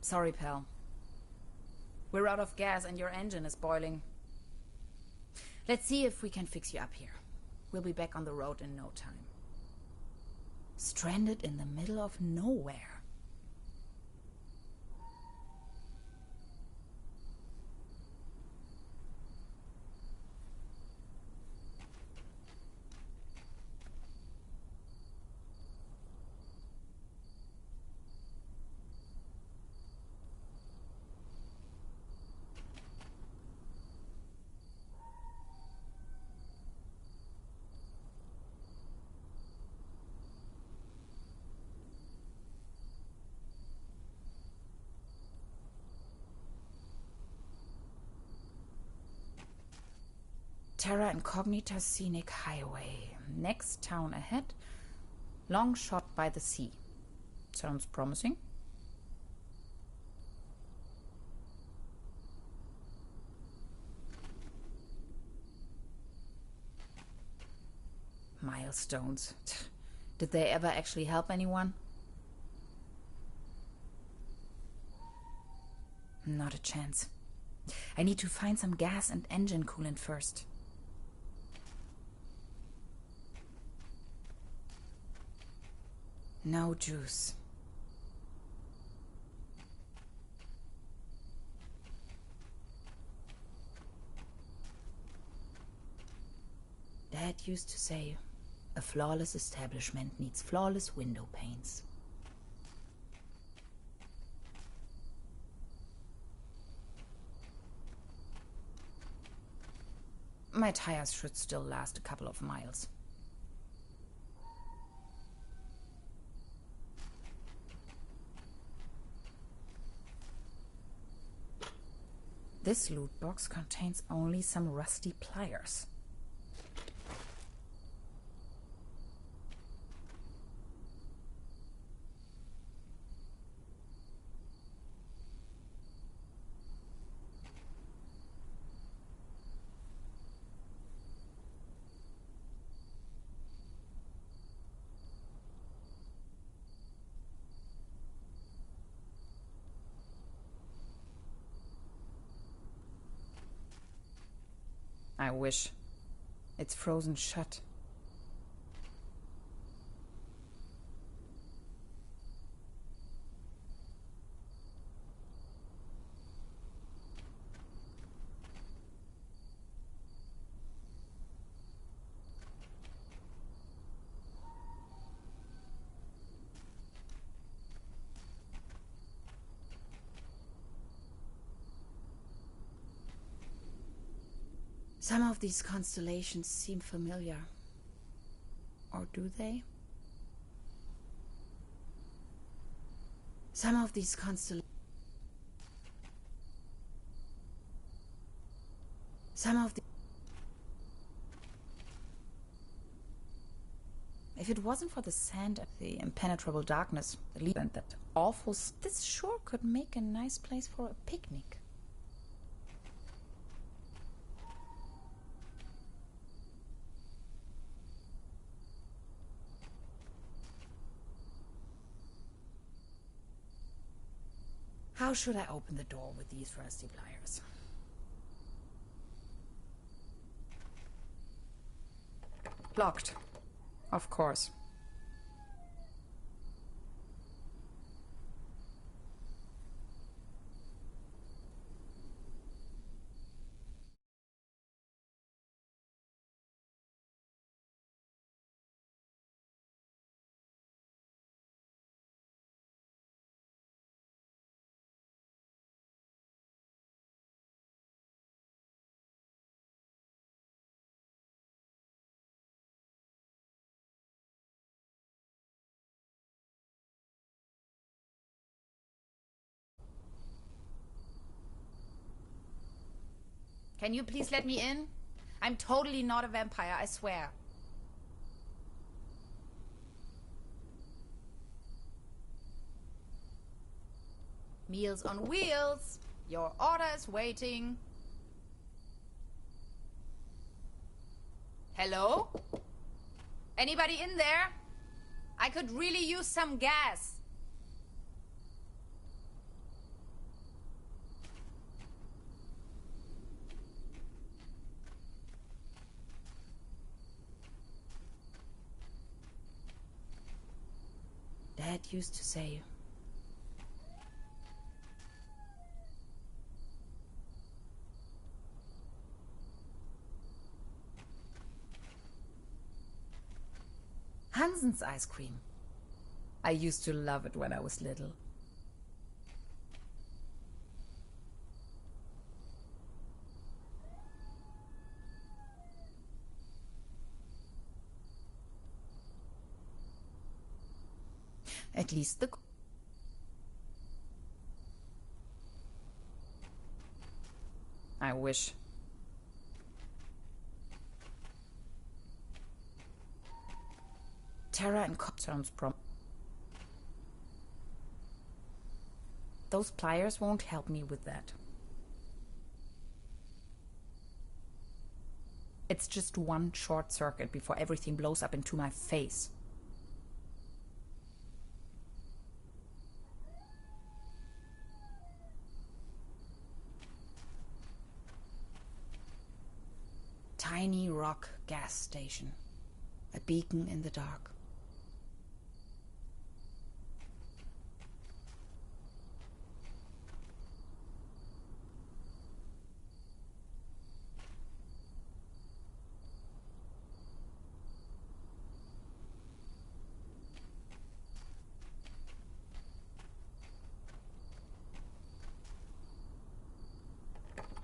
Sorry, pal. We're out of gas and your engine is boiling. Let's see if we can fix you up here. We'll be back on the road in no time. Stranded in the middle of nowhere. Terra Incognita Scenic Highway. Next town ahead. Long shot by the sea. Sounds promising. Milestones. Did they ever actually help anyone? Not a chance. I need to find some gas and engine coolant first. No juice. Dad used to say, a flawless establishment needs flawless window panes. My tires should still last a couple of miles. This loot box contains only some rusty pliers. I wish. It's frozen shut. Some of these constellations seem familiar. Or do they? Some of these constellations... If it wasn't for the sand and the impenetrable darkness, and that awful... This sure could make a nice place for a picnic. How should I open the door with these rusty pliers? Locked. Of course. Can you please let me in? I'm totally not a vampire, I swear. Meals on wheels. Your order is waiting. Hello? Anybody in there? I could really use some gas. Dad used to say, Hansen's ice cream. I used to love it when I was little. At least the... I wish. Terra and Cop sounds Those pliers won't help me with that. It's just one short circuit before everything blows up into my face. Tiny rock gas station. A beacon in the dark.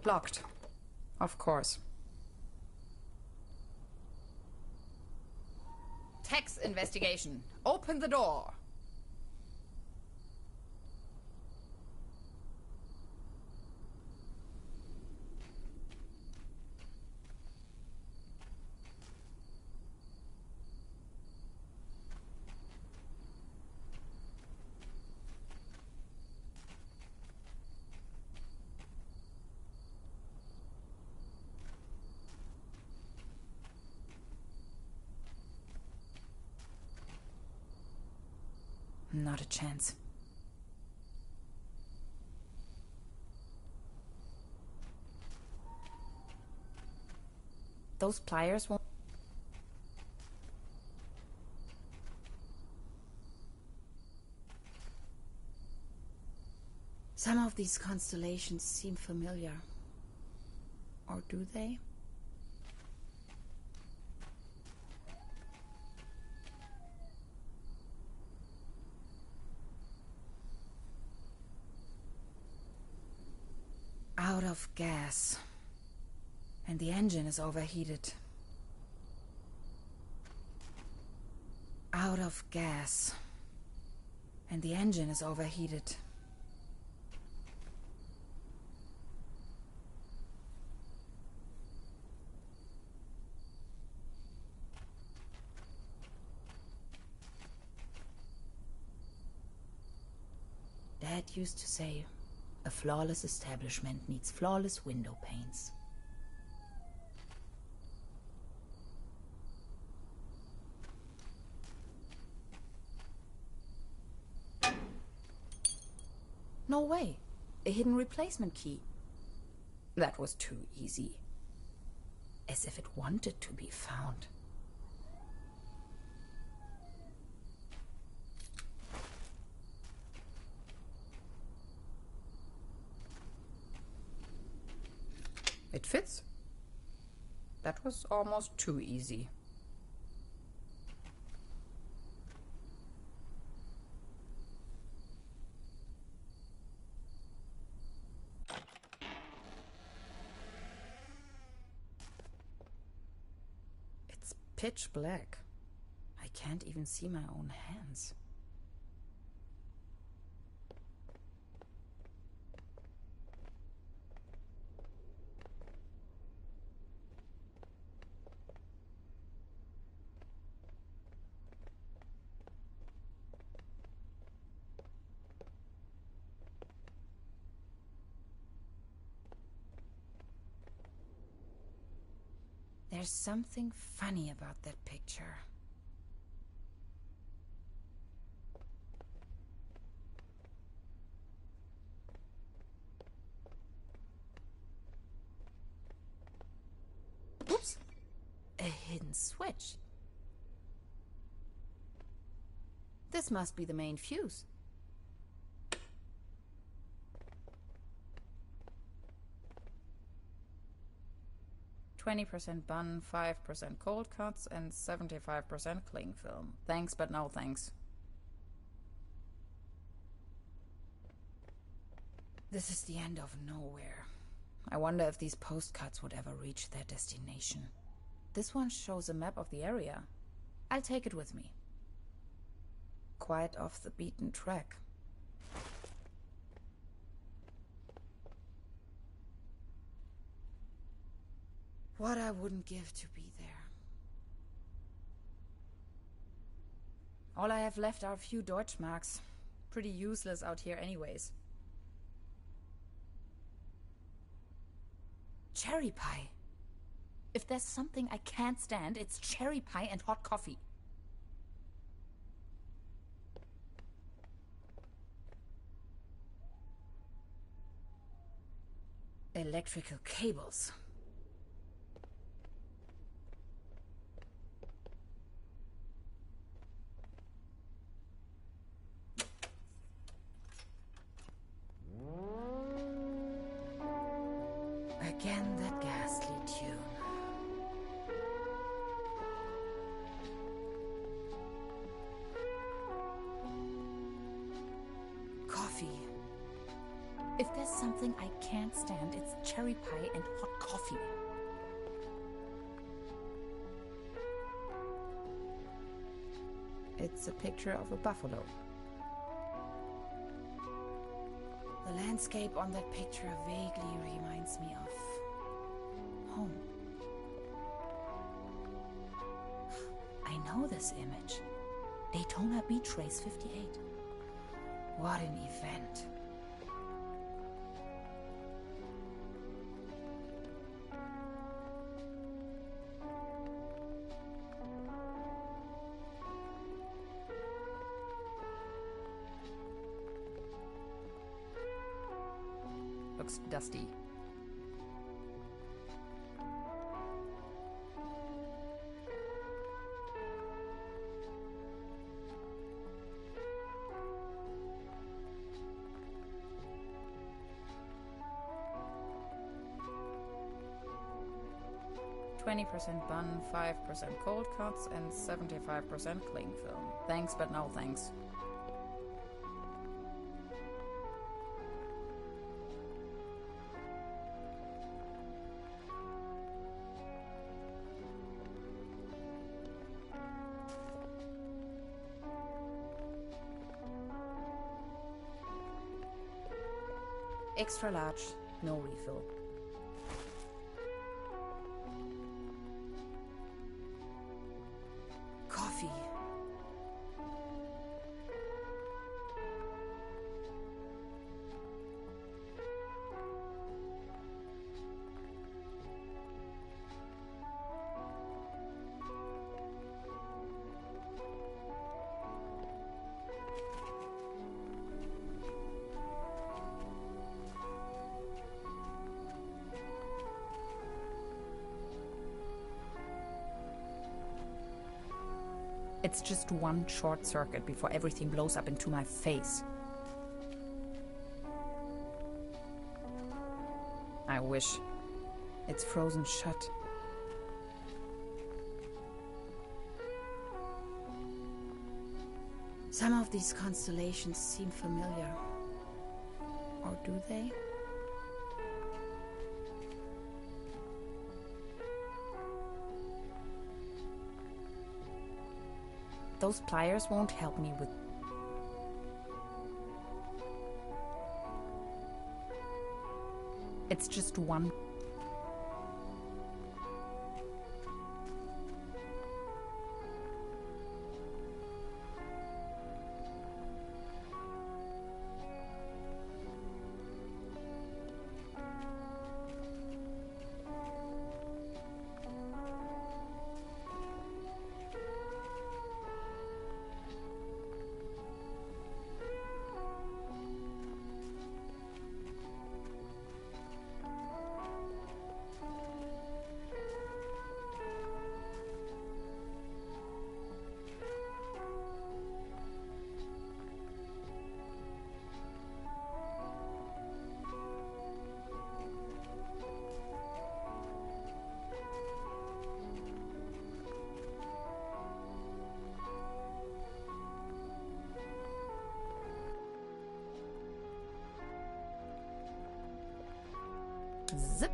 Locked. Of course. Tax investigation. Open the door. Not a chance. Those pliers won't... Some of these constellations seem familiar. Or do they? Out of gas. And the engine is overheated. Out of gas. And the engine is overheated. Dad used to say, a flawless establishment needs flawless window panes. No way. A hidden replacement key. That was too easy. As if it wanted to be found. It fits. That was almost too easy. It's pitch black. I can't even see my own hands. There's something funny about that picture. Oops! A hidden switch. This must be the main fuse. "20% bun, 5% cold cuts, and 75% cling film. Thanks, but no thanks." This is the end of nowhere. I wonder if these postcards would ever reach their destination. This one shows a map of the area. I'll take it with me. Quite off the beaten track. What I wouldn't give to be there. All I have left are a few Deutschmarks. Pretty useless out here anyways. Cherry pie. If there's something I can't stand, it's cherry pie and hot coffee. Electrical cables. Again, that ghastly tune. Coffee. If there's something I can't stand, it's cherry pie and hot coffee. It's a picture of a buffalo. The landscape on that picture vaguely reminds me of home. I know this image. Daytona Beach Race 58. What an event. Looks dusty. "20% bun, 5% cold cuts, and 75% cling film. Thanks, but no thanks." Extra large, no refill. Coffee. It's just one short circuit before everything blows up into my face. I wish. It's frozen shut. Some of these constellations seem familiar. Or do they? Those pliers won't help me with... It's just one... Zip.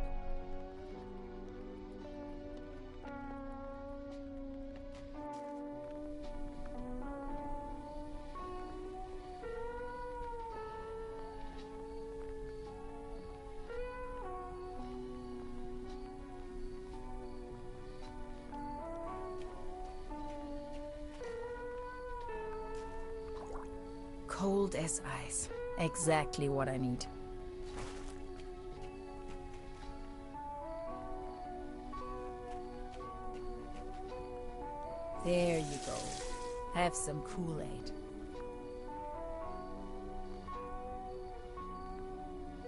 Cold as ice. Exactly what I need. There you go. Have some Kool-Aid.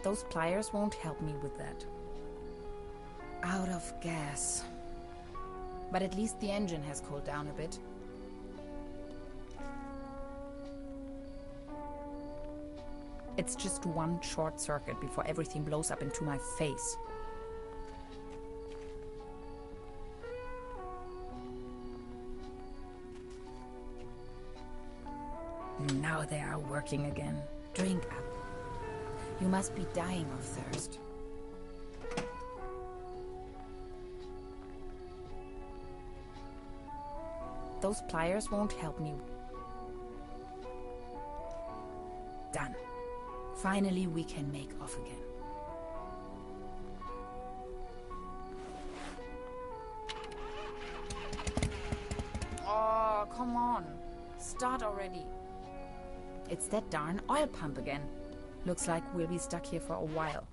Those pliers won't help me with that. Out of gas. But at least the engine has cooled down a bit. It's just one short circuit before everything blows up into my face. Now they are working again. Drink up. You must be dying of thirst. Those pliers won't help me. Done. Finally, we can make off again. Oh, come on. Start already. It's that darn oil pump again. Looks like we'll be stuck here for a while.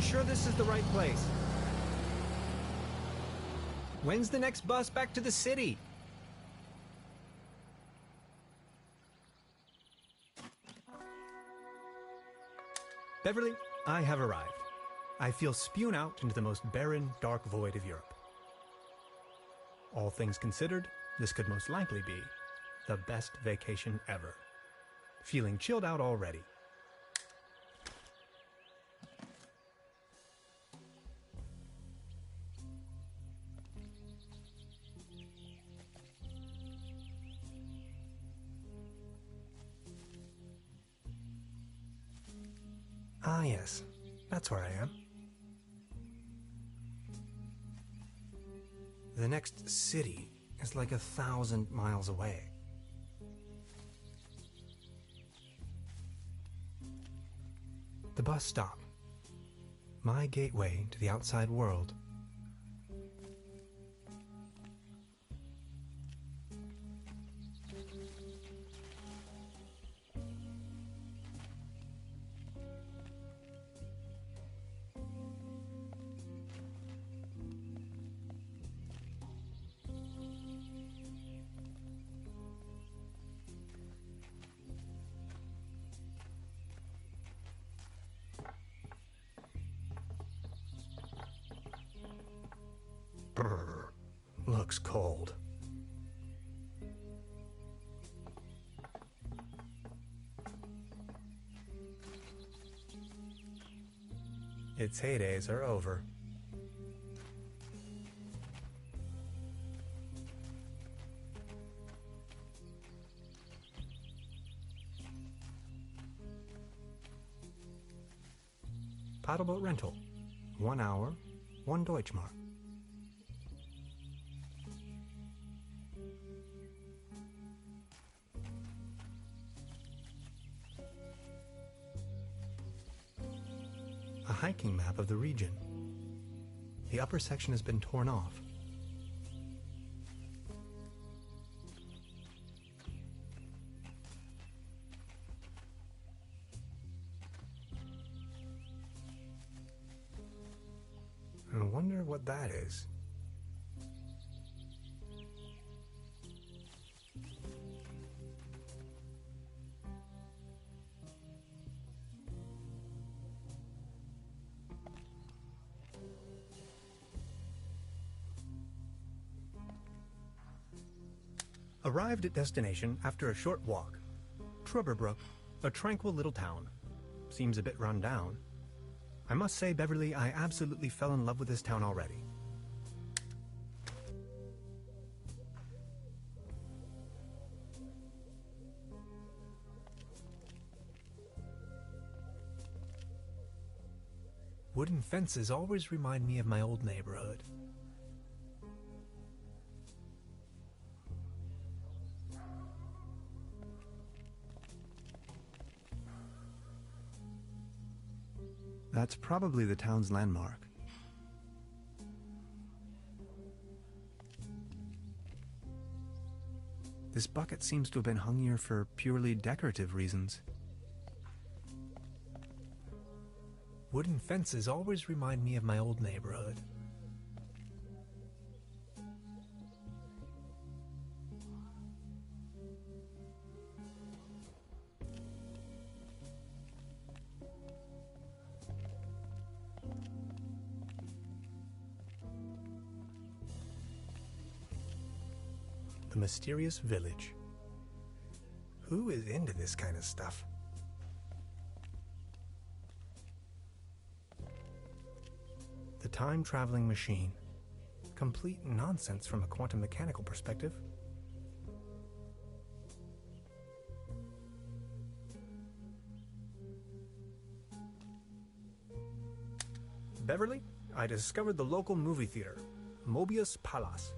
Sure this is the right place? When's the next bus back to the city? Beverly, I have arrived. I feel spewed out into the most barren, dark void of Europe. All things considered, this could most likely be the best vacation ever. Feeling chilled out already. Ah, yes. That's where I am. The next city is like 1,000 miles away. The bus stop. My gateway to the outside world. Brr, looks cold. Its heydays are over. Paddleboat rental. 1 hour, 1 Deutschmark. A hiking map of the region. The upper section has been torn off. I wonder what that is. Arrived at destination after a short walk. TrubeBrook, a tranquil little town. Seems a bit run down. I must say, Beverly, I absolutely fell in love with this town already. Wooden fences always remind me of my old neighborhood. That's probably the town's landmark. This bucket seems to have been hung here for purely decorative reasons. Wooden fences always remind me of my old neighborhood. The mysterious village. Who is into this kind of stuff? The time-traveling machine. Complete nonsense from a quantum mechanical perspective. Beverly, I discovered the local movie theater, Mobius Palace.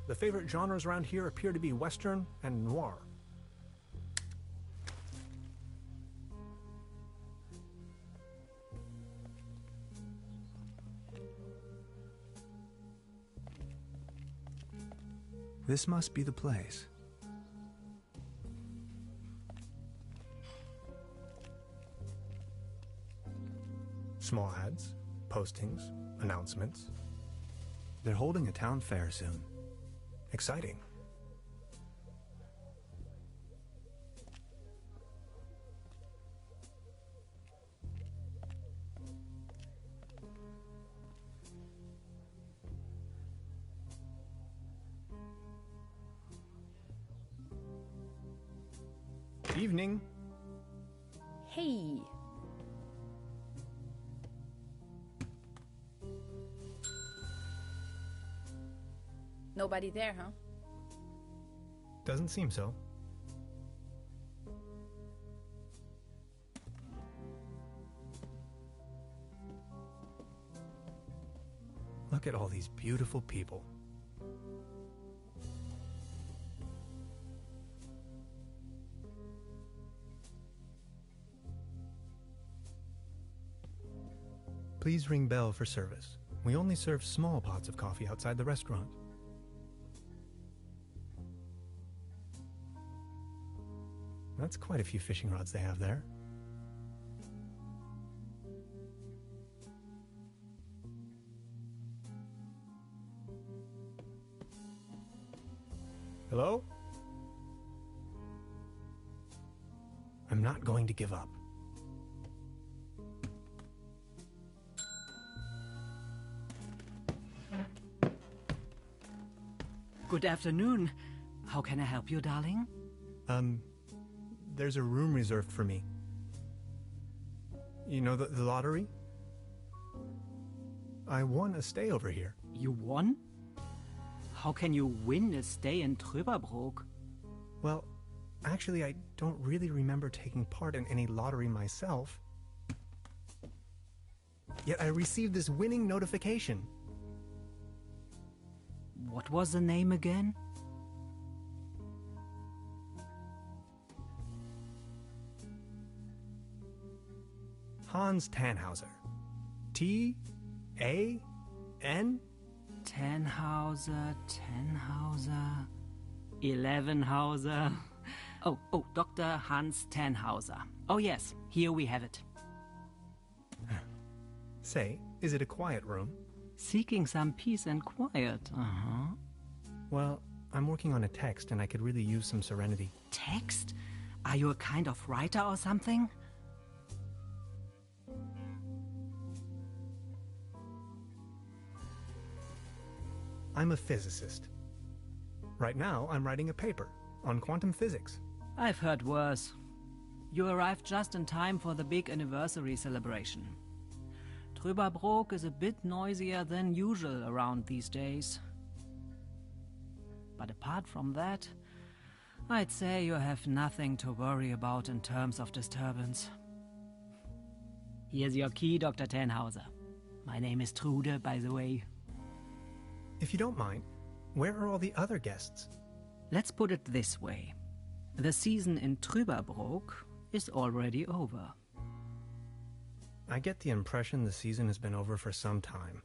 The favorite genres around here appear to be Western and noir. This must be the place. Small ads, postings, announcements. They're holding a town fair soon. Exciting. Evening. Hey. Nobody there, huh? Doesn't seem so. Look at all these beautiful people. Please ring bell for service. We only serve small pots of coffee outside the restaurant. That's quite a few fishing rods they have there. Hello? I'm not going to give up. Good afternoon. How can I help you, darling? There's a room reserved for me. You know the lottery? I won a stay over here. You won? How can you win a stay in TrubeBrook? Well, actually, I don't really remember taking part in any lottery myself. Yet I received this winning notification. What was the name again? Hans Tannhauser. T-A-N? Tannhauser, 11hauser. Oh, Dr. Hans Tannhauser. Oh yes, here we have it. Say, is it a quiet room? Seeking some peace and quiet, Well, I'm working on a text and I could really use some serenity. Text? Are you a kind of writer or something? I'm a physicist. Right now, I'm writing a paper on quantum physics. I've heard worse. You arrived just in time for the big anniversary celebration. TrubeBrook is a bit noisier than usual around these days. But apart from that, I'd say you have nothing to worry about in terms of disturbance. Here's your key, Dr. Tannhauser. My name is Trude, by the way. If you don't mind, where are all the other guests? Let's put it this way. The season in TrubeBrook is already over. I get the impression the season has been over for some time.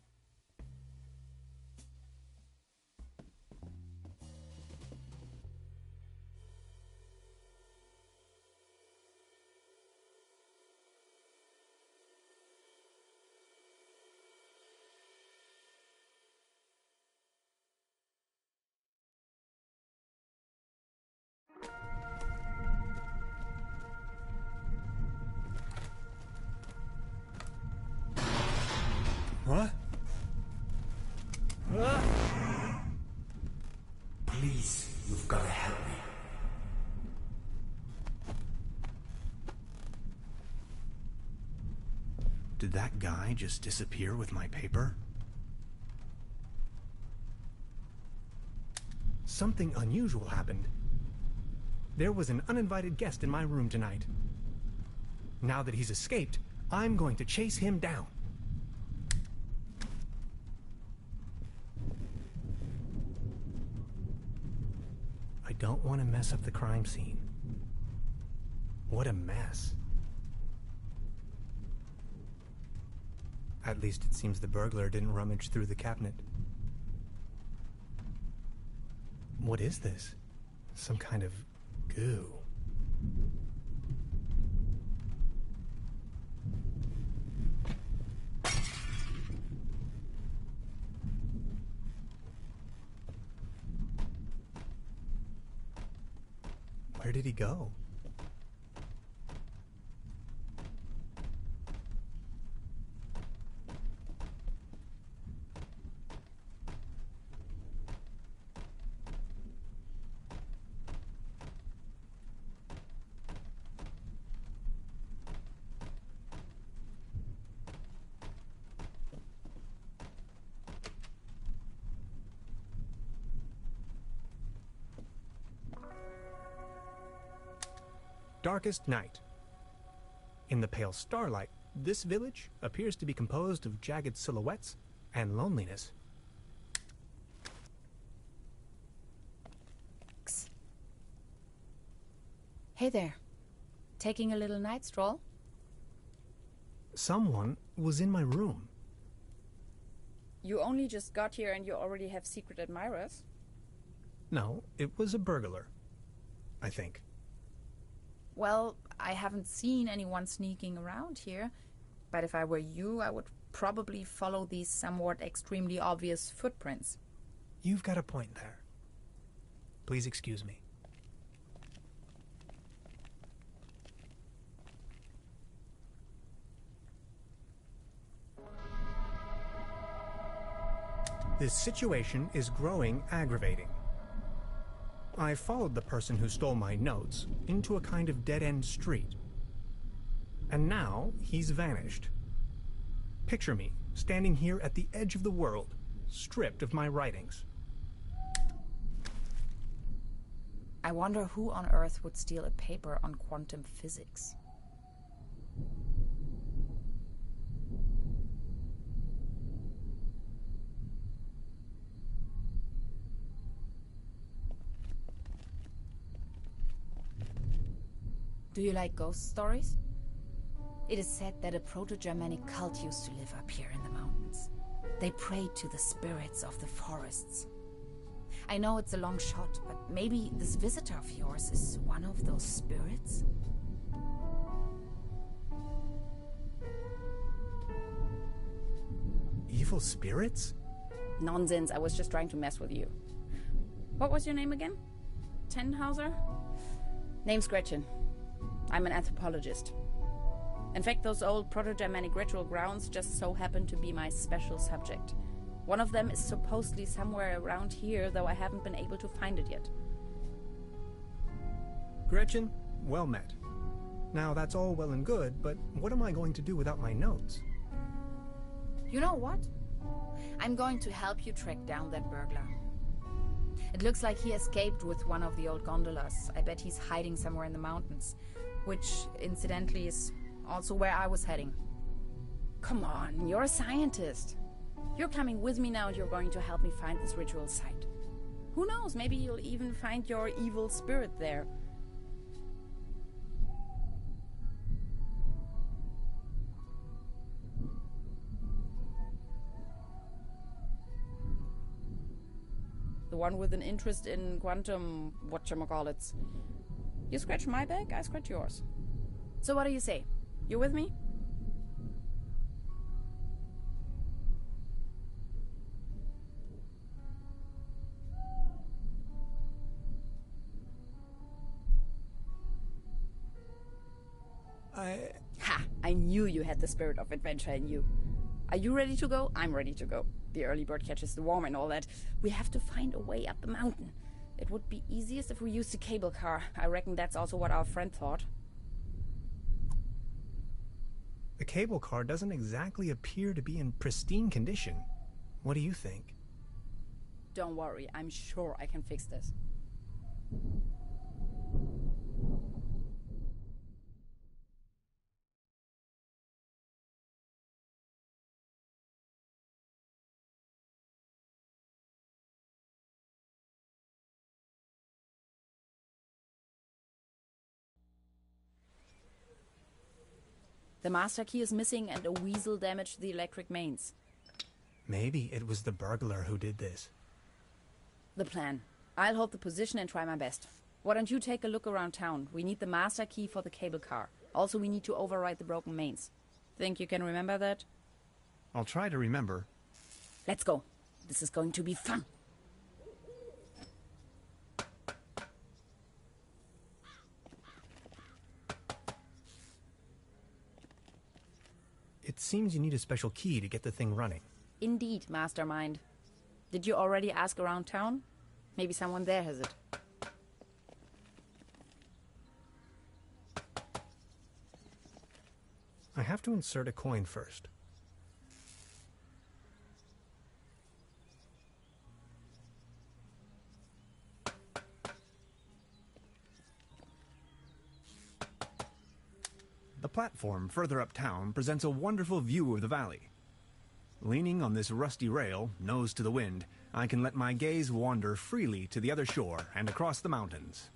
What? Please, you've got to help me. Did that guy just disappear with my paper? Something unusual happened. There was an uninvited guest in my room tonight. Now that he's escaped, I'm going to chase him down. I don't want to mess up the crime scene. What a mess. At least it seems the burglar didn't rummage through the cabinet. What is this? Some kind of goo. Where did he go? darkest night. In the pale starlight, this village appears to be composed of jagged silhouettes and loneliness. Hey there. Taking a little night stroll? Someone was in my room. You only just got here and you already have secret admirers? No, it was a burglar, I think. Well, I haven't seen anyone sneaking around here, but if I were you, I would probably follow these somewhat extremely obvious footprints. You've got a point there. Please excuse me. This situation is growing aggravating. I followed the person who stole my notes into a kind of dead-end street. And now he's vanished. Picture me standing here at the edge of the world, stripped of my writings. I wonder who on Earth would steal a paper on quantum physics. Do you like ghost stories? It is said that a Proto-Germanic cult used to live up here in the mountains. They prayed to the spirits of the forests. I know it's a long shot, but maybe this visitor of yours is one of those spirits? Evil spirits? Nonsense, I was just trying to mess with you. What was your name again? Tenhauser? Name's Gretchen. I'm an anthropologist. In fact, those old Proto-Germanic ritual grounds just so happen to be my special subject. One of them is supposedly somewhere around here, though I haven't been able to find it yet. Gretchen, well met. Now that's all well and good, but what am I going to do without my notes? You know what? I'm going to help you track down that burglar. It looks like he escaped with one of the old gondolas. I bet he's hiding somewhere in the mountains, which, incidentally, is also where I was heading. Come on, you're a scientist. You're coming with me now and you're going to help me find this ritual site. Who knows, maybe you'll even find your evil spirit there. The one with an interest in quantum whatchamacallits. You scratch my back, I scratch yours. So what do you say? You with me? Ha! I knew you had the spirit of adventure in you. Are you ready to go? I'm ready to go. The early bird catches the worm and all that. We have to find a way up the mountain. It would be easiest if we used a cable car. I reckon that's also what our friend thought. The cable car doesn't exactly appear to be in pristine condition. What do you think? Don't worry, I'm sure I can fix this. The master key is missing and a weasel damaged the electric mains. Maybe it was the burglar who did this. The plan. I'll hold the position and try my best. Why don't you take a look around town? We need the master key for the cable car. Also, we need to override the broken mains. Think you can remember that? I'll try to remember. Let's go. This is going to be fun. It seems you need a special key to get the thing running. Indeed, mastermind. Did you already ask around town? Maybe someone there has it. I have to insert a coin first. platform further uptown presents a wonderful view of the valley. Leaning on this rusty rail, nose to the wind, I can let my gaze wander freely to the other shore and across the mountains.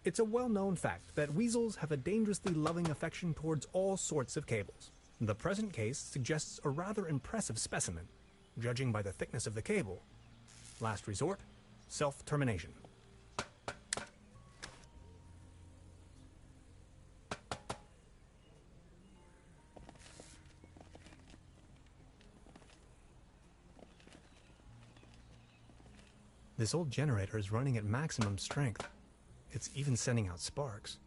It's a well-known fact that weasels have a dangerously loving affection towards all sorts of cables. The present case suggests a rather impressive specimen, judging by the thickness of the cable. Last resort, self-termination. This old generator is running at maximum strength. It's even sending out sparks.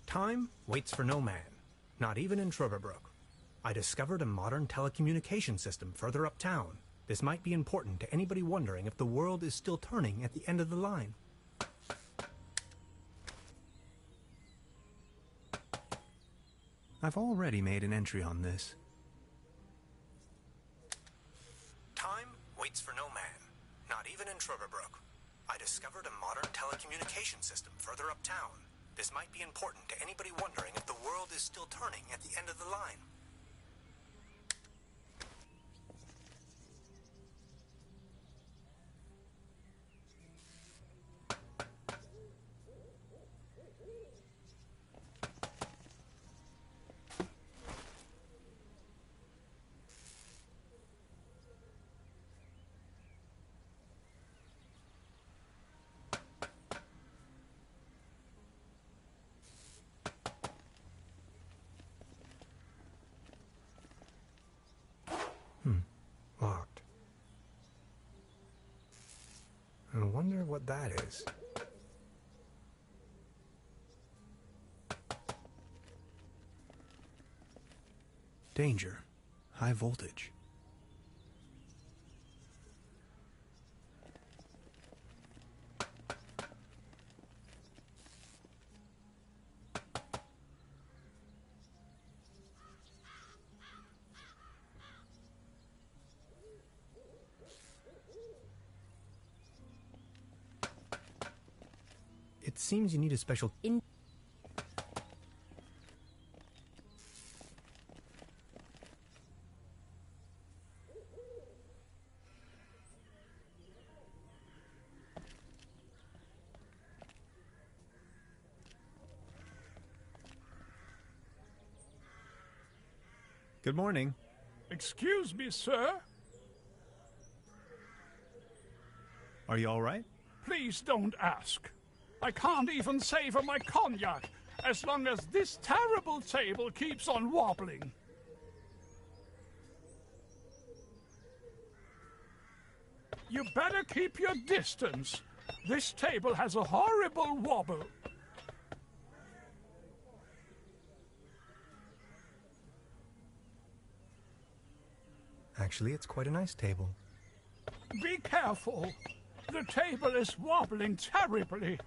Time waits for no man, not even in TrubeBrook. I discovered a modern telecommunication system further uptown. This might be important to anybody wondering if the world is still turning at the end of the line. I've already made an entry on this. Time waits for no man, not even in TrubeBrook. I discovered a modern telecommunication system further uptown. This might be important to anybody wondering if the world is still turning at the end of the line. Locked. I wonder what that is. Danger. High voltage. It seems you need a special... Good morning. Excuse me, sir. Are you all right? Please don't ask. I can't even savor my cognac as long as this terrible table keeps on wobbling. You better keep your distance. This table has a horrible wobble. Actually, it's quite a nice table. Be careful. The table is wobbling terribly.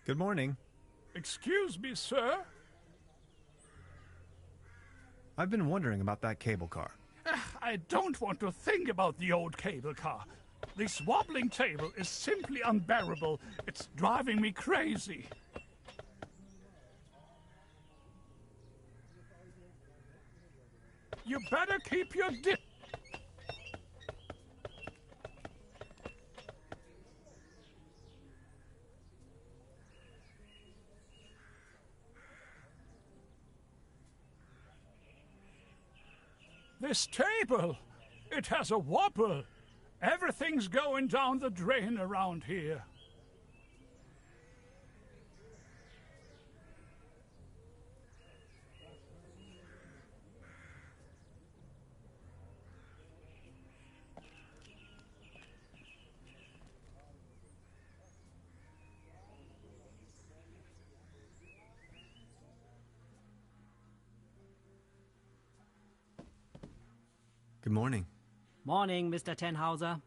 Good morning. Excuse me, sir. I've been wondering about that cable car. I don't want to think about the old cable car. This wobbling table is simply unbearable. It's driving me crazy. You better keep your This table, it has a wobble. Everything's going down the drain around here. Good morning. Morning, Mr. Tenhauser.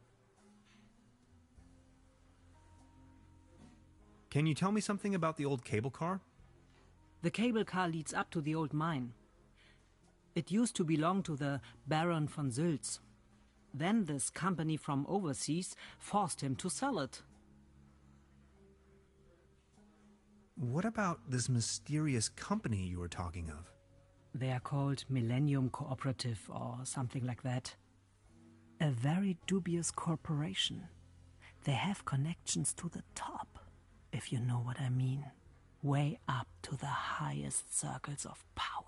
Can you tell me something about the old cable car? The cable car leads up to the old mine. It used to belong to the Baron von Sülz. Then this company from overseas forced him to sell it. What about this mysterious company you were talking of? They are called Millennium Cooperative or something like that. A very dubious corporation. They have connections to the top, if you know what I mean. Way up to the highest circles of power.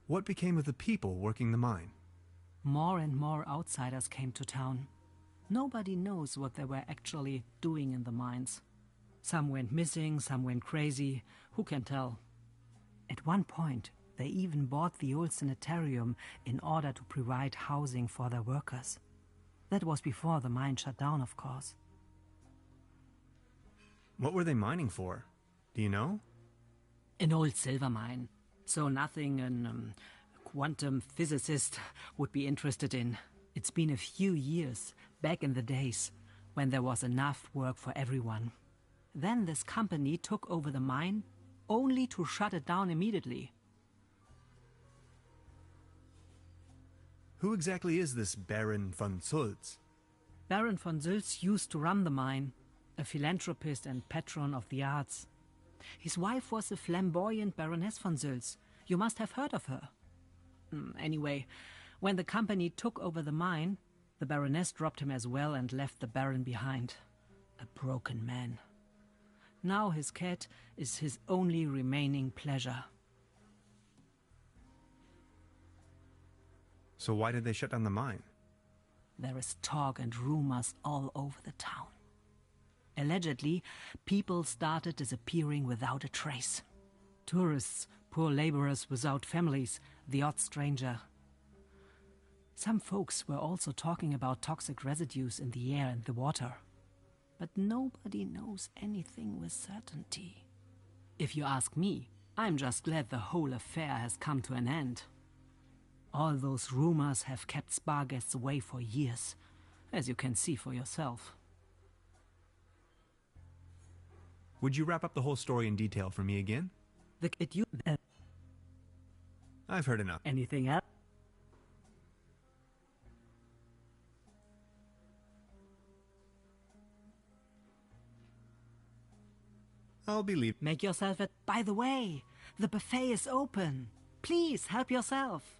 What became of the people working the mine? More and more outsiders came to town. Nobody knows what they were actually doing in the mines. Some went missing, some went crazy. Who can tell? At one point, they even bought the old sanitarium in order to provide housing for their workers. That was before the mine shut down, of course. What were they mining for? Do you know? An old silver mine. So nothing a quantum physicist would be interested in. It's been a few years, back in the days, when there was enough work for everyone. Then this company took over the mine, only to shut it down immediately. Who exactly is this Baron von Sülz? Baron von Sülz used to run the mine, a philanthropist and patron of the arts. His wife was a flamboyant Baroness von Sülz. You must have heard of her. Anyway, when the company took over the mine, the Baroness dropped him as well and left the Baron behind. A broken man. Now his cat is his only remaining pleasure. So why did they shut down the mine? There is talk and rumors all over the town. Allegedly, people started disappearing without a trace. Tourists, poor laborers without families, the odd stranger. Some folks were also talking about toxic residues in the air and the water. But nobody knows anything with certainty. If you ask me, I'm just glad the whole affair has come to an end. All those rumors have kept spa guests away for years, as you can see for yourself. Would you wrap up the whole story in detail for me again? I've heard enough. Anything else? I'll be leaving. Make yourself at... By the way, the buffet is open. Please, help yourself.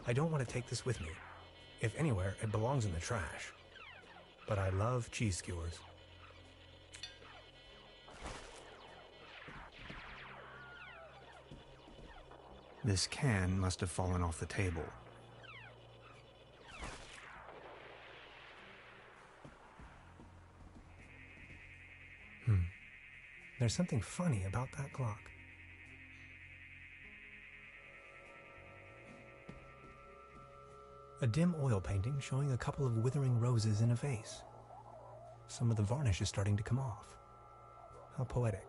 I don't want to take this with me. If anywhere, it belongs in the trash. But I love cheese skewers. This can must have fallen off the table. There's something funny about that clock. A dim oil painting showing a couple of withering roses in a vase. Some of the varnish is starting to come off. How poetic.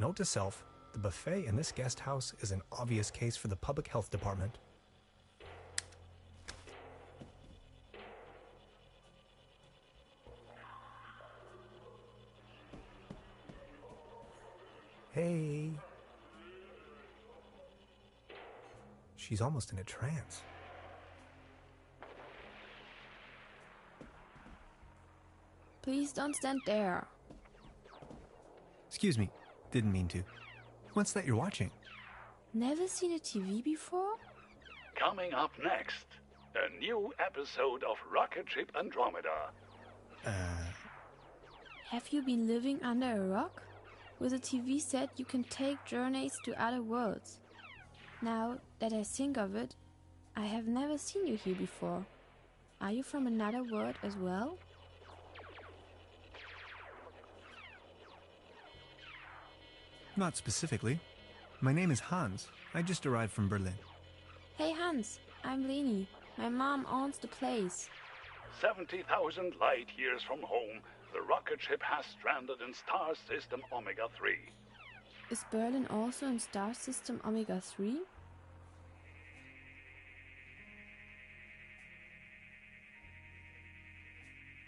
Note to self, the buffet in this guest house is an obvious case for the public health department. Hey. She's almost in a trance. Please don't stand there. Excuse me, didn't mean to. What's that you're watching? Never seen a TV before? Coming up next, a new episode of Rocket Ship Andromeda. Have you been living under a rock? With a TV set, you can take journeys to other worlds. Now that I think of it, I have never seen you here before. Are you from another world as well? Not specifically. My name is Hans. I just arrived from Berlin. Hey Hans, I'm Leni. My mom owns the place. 70,000 light years from home, the rocket ship has stranded in star system Omega 3. Is Berlin also in star system Omega 3?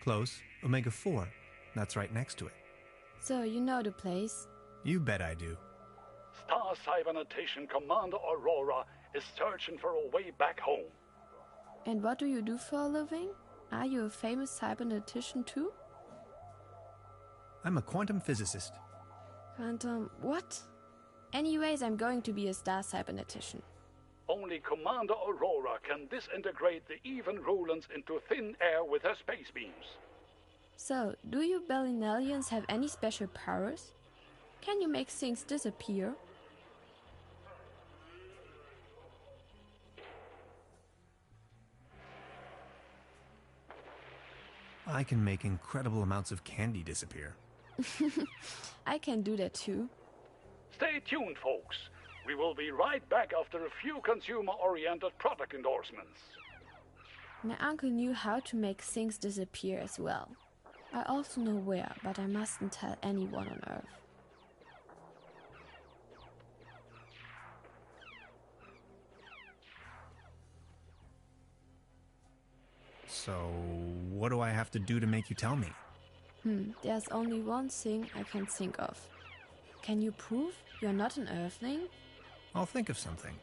Close. Omega 4. That's right next to it. So you know the place. You bet I do. Star Cybernetation Commander Aurora is searching for a way back home. And what do you do for a living? Are you a famous cybernetician too? I'm a quantum physicist. Quantum what? Anyways, I'm going to be a star cybernetician. Only Commander Aurora can disintegrate the even Rulans into thin air with her space beams. So, do you Berlinalians have any special powers? Can you make things disappear? I can make incredible amounts of candy disappear. I can do that too. Stay tuned, folks. We will be right back after a few consumer-oriented product endorsements. My uncle knew how to make things disappear as well. I also know where, but I mustn't tell anyone on Earth. So, what do I have to do to make you tell me? There's only one thing I can think of. Can you prove you're not an Earthling? I'll think of something.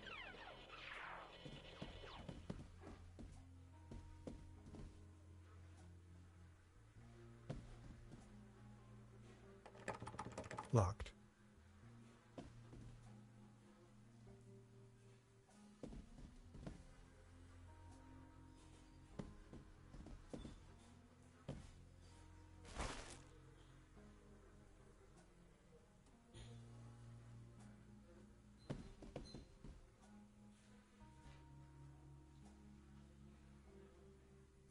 Locked.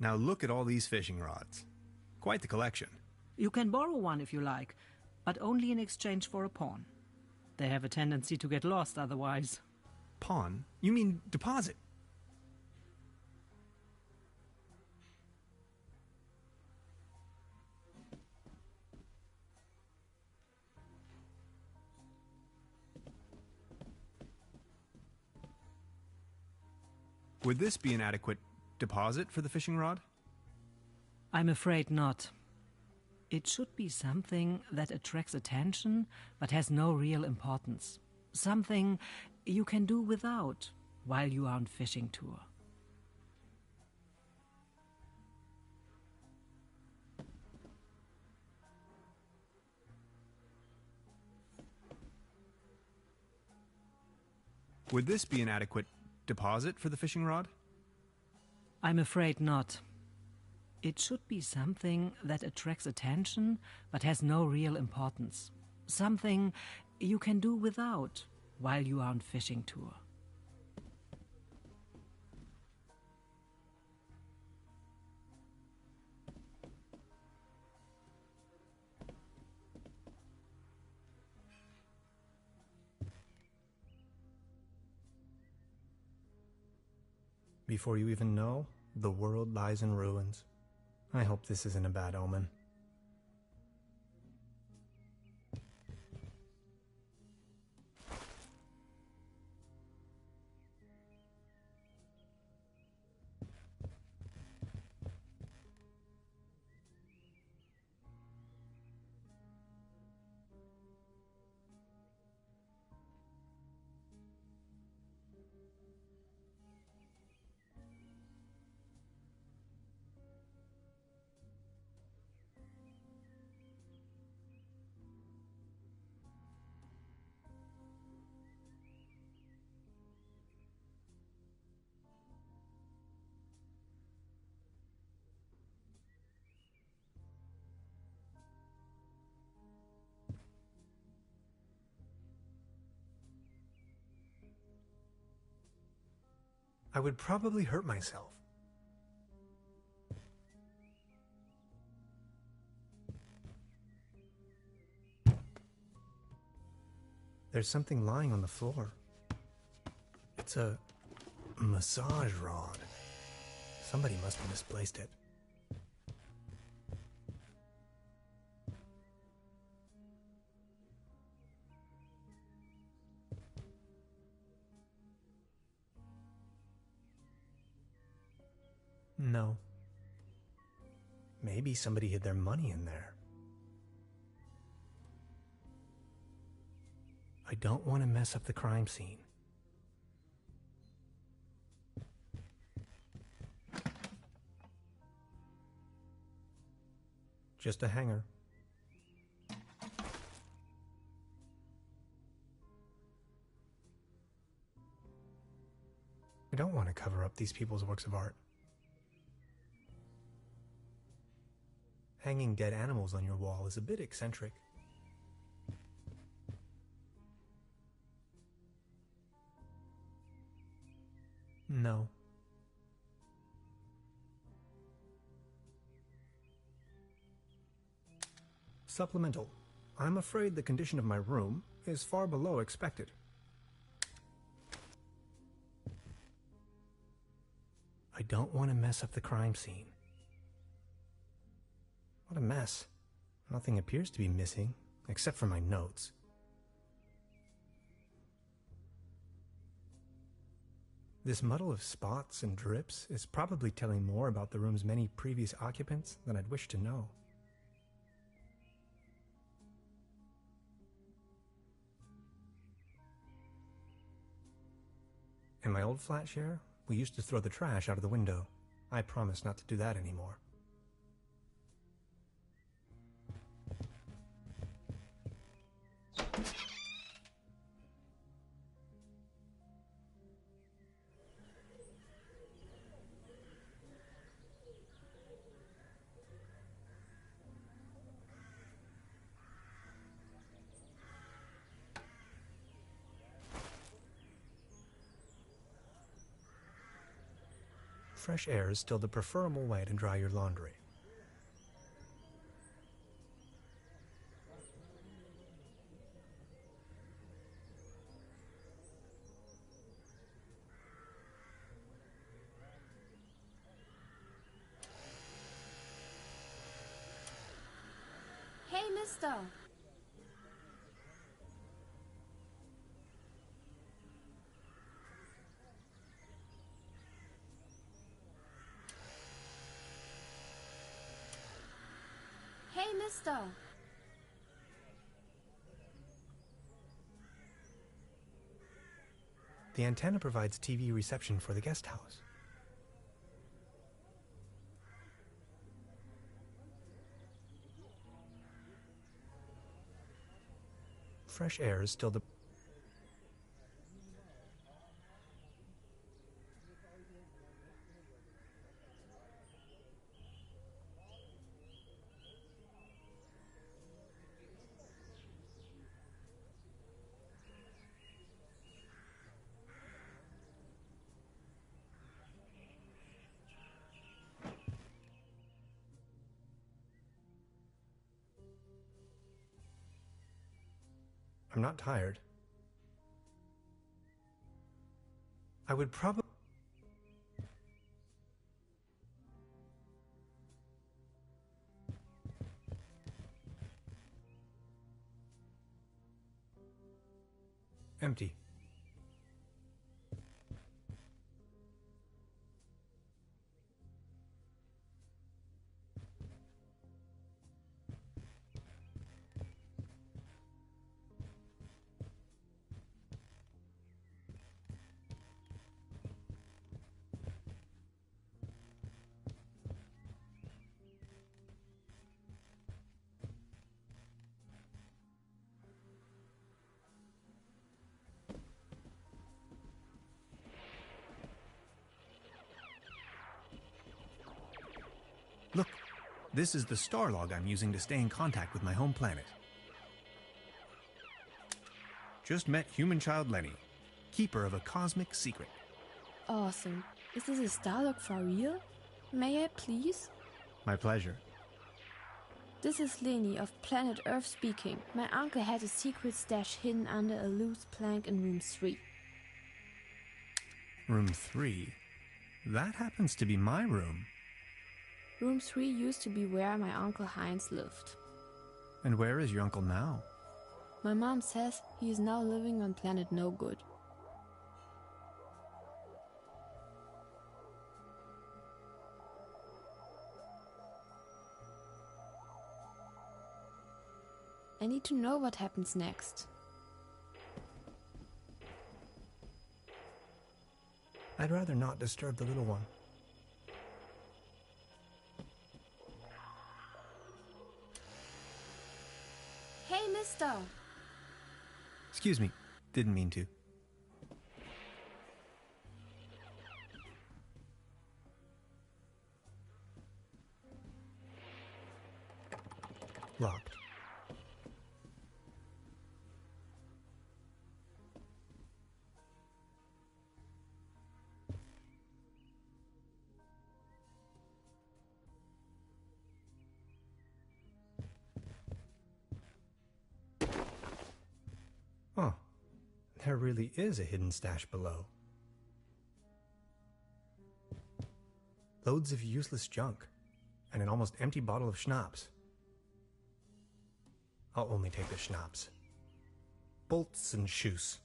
Now look at all these fishing rods. Quite the collection. You can borrow one if you like, but only in exchange for a pawn. They have a tendency to get lost otherwise. Pawn? You mean deposit? Would this be an adequate deposit for the fishing rod? I'm afraid not. It should be something that attracts attention but has no real importance. Something you can do without while you are on fishing tour. Would this be an adequate deposit for the fishing rod? I'm afraid not. It should be something that attracts attention but has no real importance. Something you can do without while you are on fishing tour. Before you even know, the world lies in ruins. I hope this isn't a bad omen. I would probably hurt myself. There's something lying on the floor. It's a massage rod. Somebody must have misplaced it. No. Maybe somebody hid their money in there. I don't want to mess up the crime scene. Just a hanger. I don't want to cover up these people's works of art. Hanging dead animals on your wall is a bit eccentric. No. Supplemental. I'm afraid the condition of my room is far below expected. I don't want to mess up the crime scene. What a mess. Nothing appears to be missing, except for my notes. This muddle of spots and drips is probably telling more about the room's many previous occupants than I'd wish to know. In my old flat share, we used to throw the trash out of the window. I promise not to do that anymore. Fresh air is still the preferable way to dry your laundry. Hey, mister! Hey, mister! The antenna provides TV reception for the guest house. Fresh air is still the... I'm not tired. I would probably... Empty. Look, this is the star log I'm using to stay in contact with my home planet. Just met human child Lenny, keeper of a cosmic secret. awesome. Is this a Starlock for real? May I please? My pleasure. This is Leni of Planet Earth speaking. My uncle had a secret stash hidden under a loose plank in room 3. Room 3? That happens to be my room. Room 3 used to be where my Uncle Heinz lived. And where is your uncle now? My mom says he is now living on planet No Good. I need to know what happens next. I'd rather not disturb the little one. Hey, mister! Excuse me, didn't mean to. Locked. Oh, there really is a hidden stash below. Loads of useless junk, and an almost empty bottle of schnapps. I'll only take the schnapps. Bolts and shoes.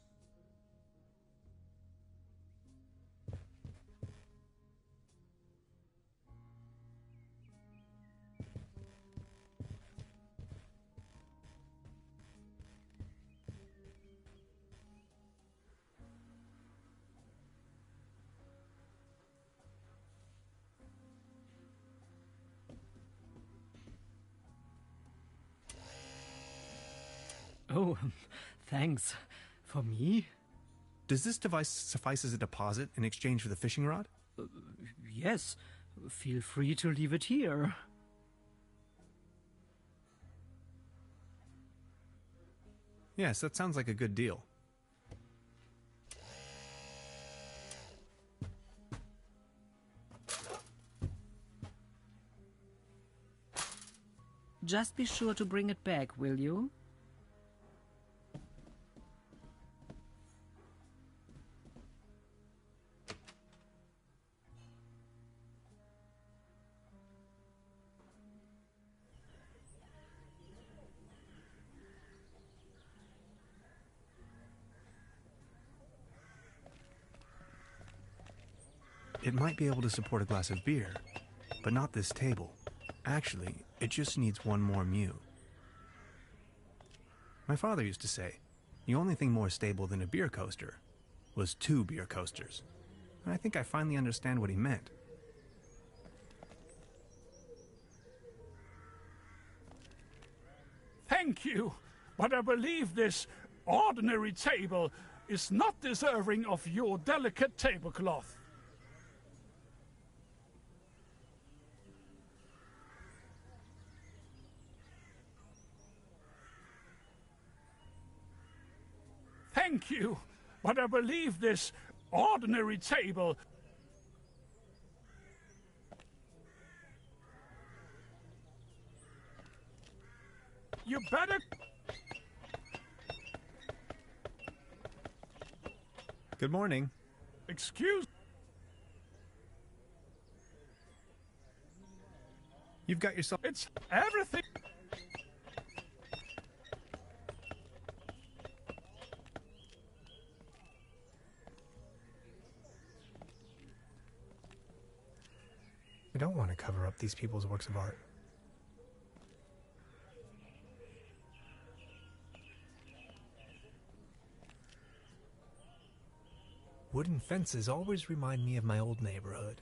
Oh, thanks. For me? Does this device suffice as a deposit in exchange for the fishing rod? Yes. Feel free to leave it here. Yes, that sounds like a good deal. Just be sure to bring it back, will you? It might be able to support a glass of beer, but not this table. Actually, it just needs one more mew. My father used to say, the only thing more stable than a beer coaster was 2 beer coasters. And I think I finally understand what he meant. Thank you, but I believe this ordinary table is not deserving of your delicate tablecloth. Thank you, but I believe this ordinary table... You better... Good morning. Excuse... You've got yourself... It's everything... I don't want to cover up these people's works of art. Wooden fences always remind me of my old neighborhood.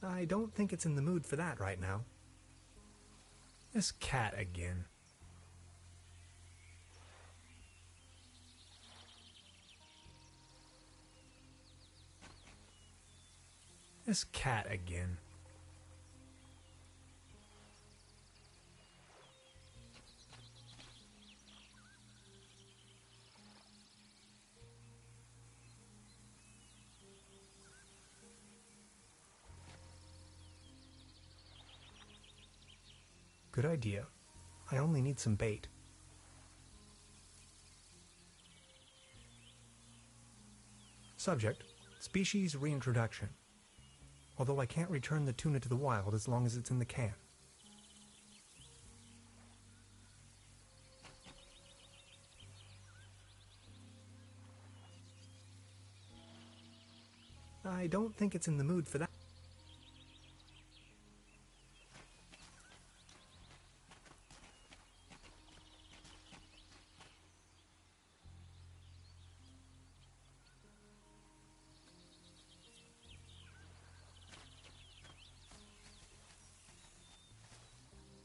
I don't think it's in the mood for that right now. This cat again. This cat again. Good idea. I only need some bait. Subject, species reintroduction. Although I can't return the tuna to the wild as long as it's in the can. I don't think it's in the mood for that.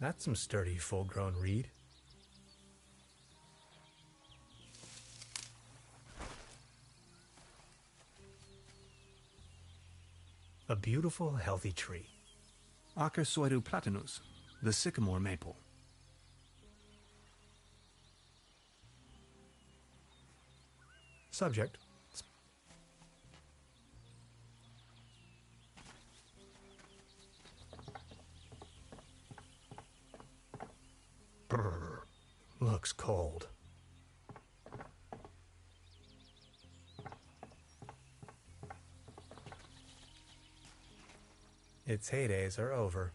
That's some sturdy, full-grown reed. A beautiful, healthy tree. Acersoidu platanus, the sycamore maple. Subject, brr, looks cold. Its heydays are over.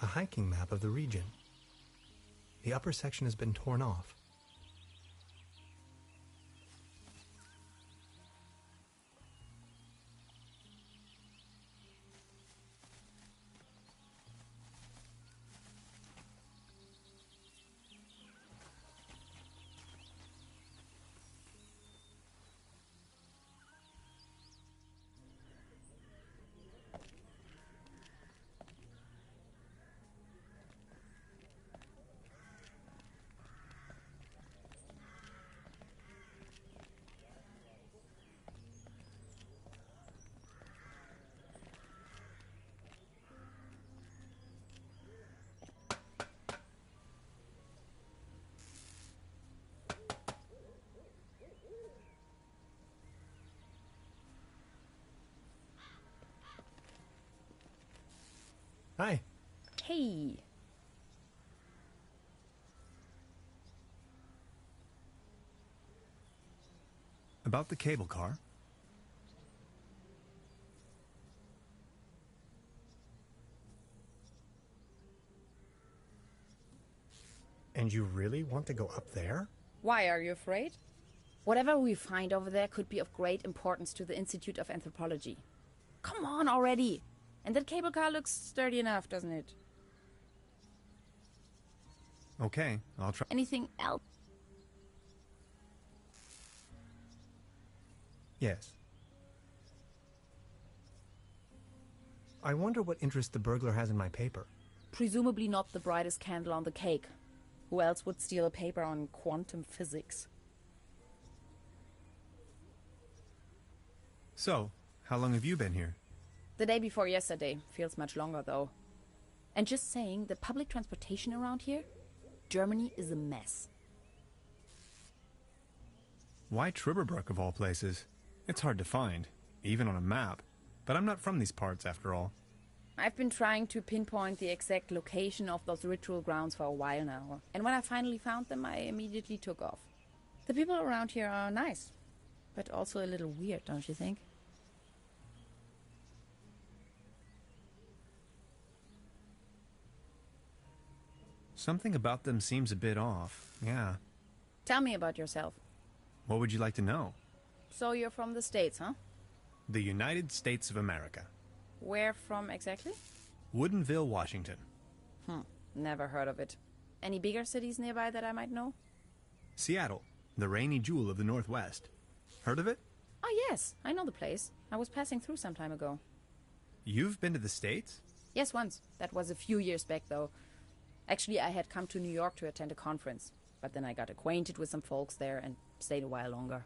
A hiking map of the region. The upper section has been torn off. Hi. Hey. About the cable car? And you really want to go up there? Why, are you afraid? Whatever we find over there could be of great importance to the Institute of Anthropology. Come on already! And that cable car looks sturdy enough, doesn't it? Okay, I'll try. Anything else? Yes. I wonder what interest the burglar has in my paper. Presumably not the brightest candle on the cake. Who else would steal a paper on quantum physics? So, how long have you been here? The day before yesterday. Feels much longer, though. And just saying, the public transportation around here? Germany is a mess. Why TrubeBrook of all places? It's hard to find, even on a map. But I'm not from these parts, after all. I've been trying to pinpoint the exact location of those ritual grounds for a while now, and when I finally found them, I immediately took off. The people around here are nice, but also a little weird, don't you think? Something about them seems a bit off, yeah. Tell me about yourself. What would you like to know? So you're from the States, huh? The United States of America. Where from exactly? Woodinville, Washington. Never heard of it. Any bigger cities nearby that I might know? Seattle, the rainy jewel of the Northwest. Heard of it? Oh yes, I know the place. I was passing through some time ago. You've been to the States? Yes, once. That was a few years back, though. Actually, I had come to New York to attend a conference, but then I got acquainted with some folks there and stayed a while longer.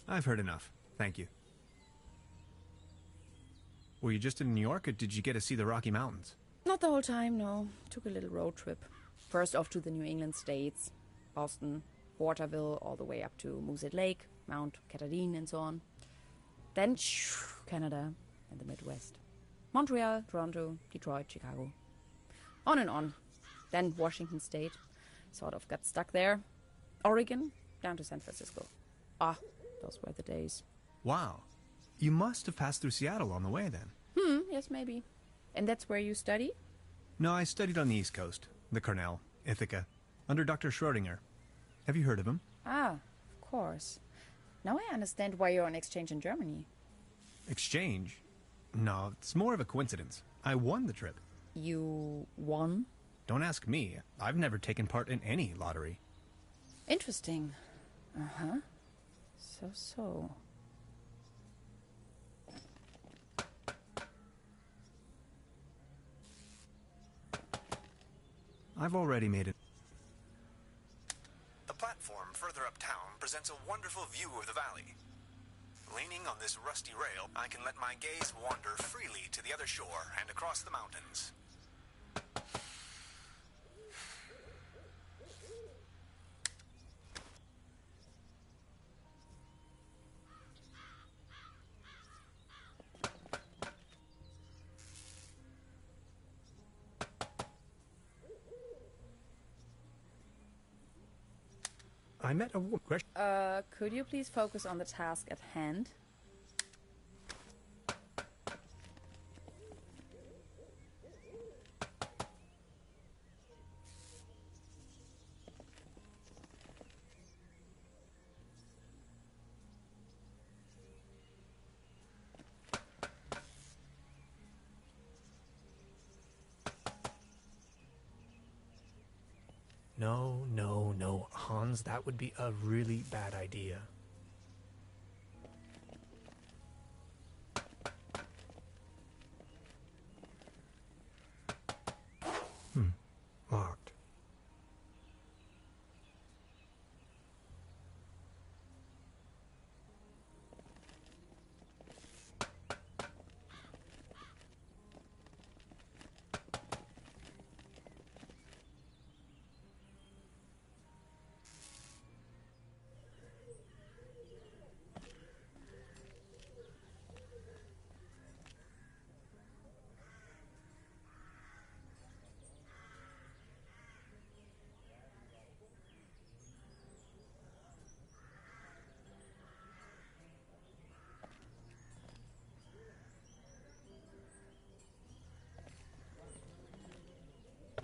I've heard enough. Thank you. Were you just in New York, or did you get to see the Rocky Mountains? Not the whole time, no. Took a little road trip. First off to the New England states, Boston, Waterville, all the way up to Moosehead Lake, Mount Katahdin, and so on. Then, Canada and the Midwest. Montreal, Toronto, Detroit, Chicago. On and on. Then Washington State. Sort of got stuck there. Oregon, down to San Francisco. Ah, those were the days. Wow. You must have passed through Seattle on the way then. Yes, maybe. And that's where you study? No, I studied on the East Coast. The Cornell, Ithaca, under Dr. Schrodinger. Have you heard of him? Ah, of course. Now I understand why you're on exchange in Germany. Exchange? No, it's more of a coincidence. I won the trip. You won? Don't ask me. I've never taken part in any lottery. Interesting. Uh-huh. So. I've already made it. The platform further uptown presents a wonderful view of the valley. Leaning on this rusty rail, I can let my gaze wander freely to the other shore and across the mountains. I met a woman. Could you please focus on the task at hand? No, Hans, that would be a really bad idea. Locked.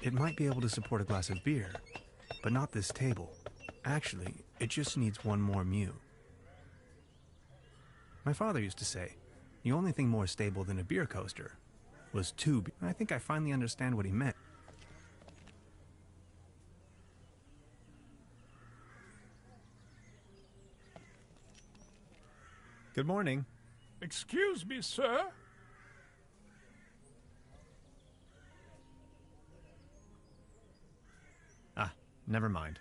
It might be able to support a glass of beer, but not this table. Actually, it just needs one more mew. My father used to say, the only thing more stable than a beer coaster was two. I think I finally understand what he meant. Good morning. Excuse me, sir. Ah, never mind.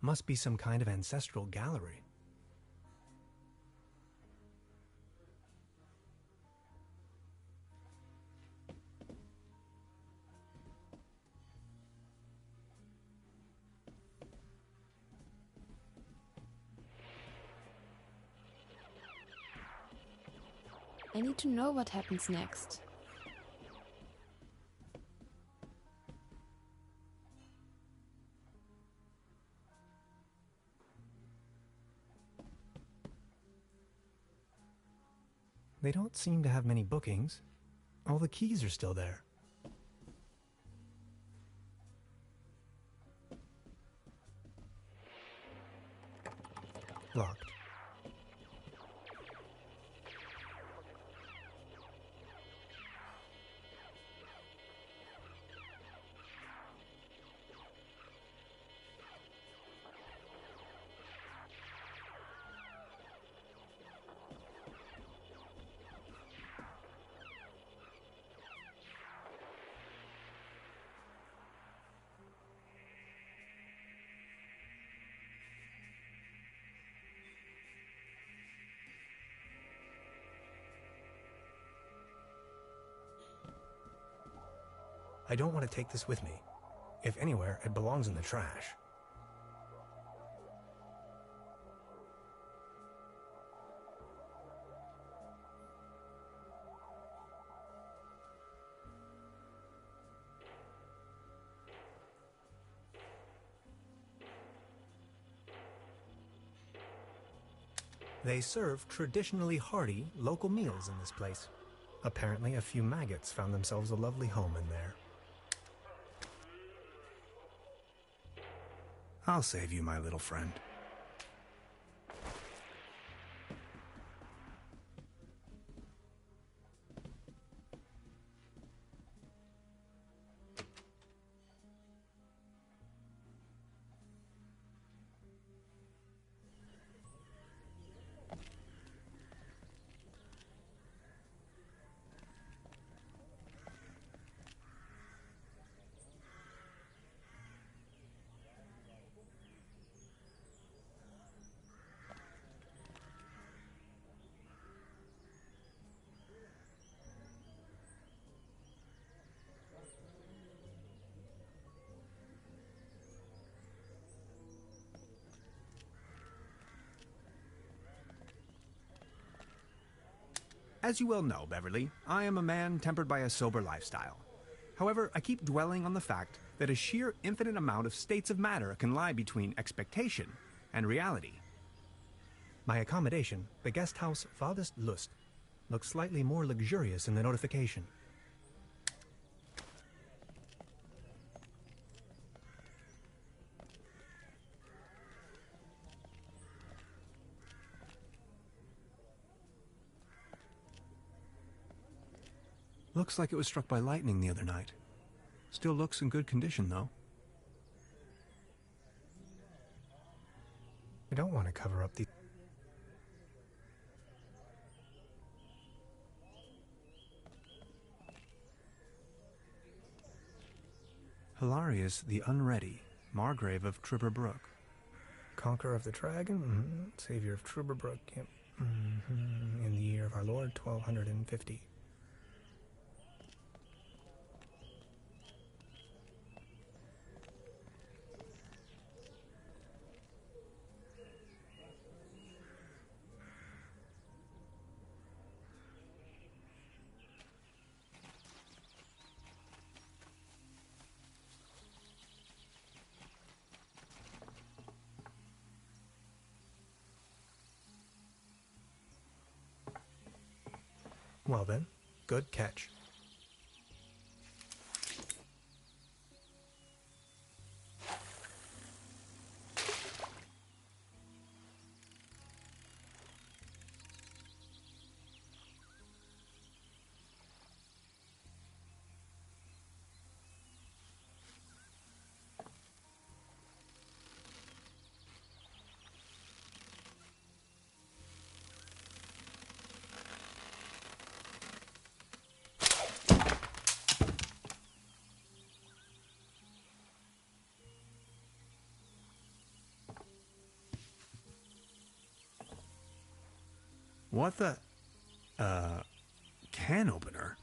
Must be some kind of ancestral gallery. I need to know what happens next. They don't seem to have many bookings. All the keys are still there. Locked. I don't want to take this with me. If anywhere, it belongs in the trash. They serve traditionally hearty local meals in this place. Apparently, a few maggots found themselves a lovely home in there. I'll save you, my little friend. As you well know, Beverly, I am a man tempered by a sober lifestyle. However, I keep dwelling on the fact that a sheer infinite amount of states of matter can lie between expectation and reality. My accommodation, the guest house Vadest Lust, looks slightly more luxurious in the notification. Looks like it was struck by lightning the other night. Still looks in good condition, though. I don't want to cover up the... Hilarious the Unready, Margrave of TrubeBrook. Conqueror of the Dragon, Savior of TrubeBrook, yep. In the year of our Lord, 1250. Well then, good catch. What the... can opener?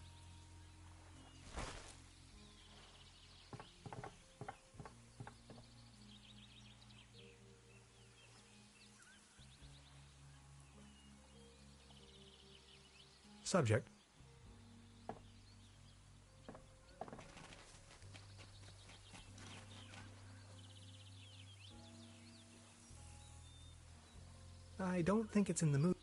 Subject. I don't think it's in the mood.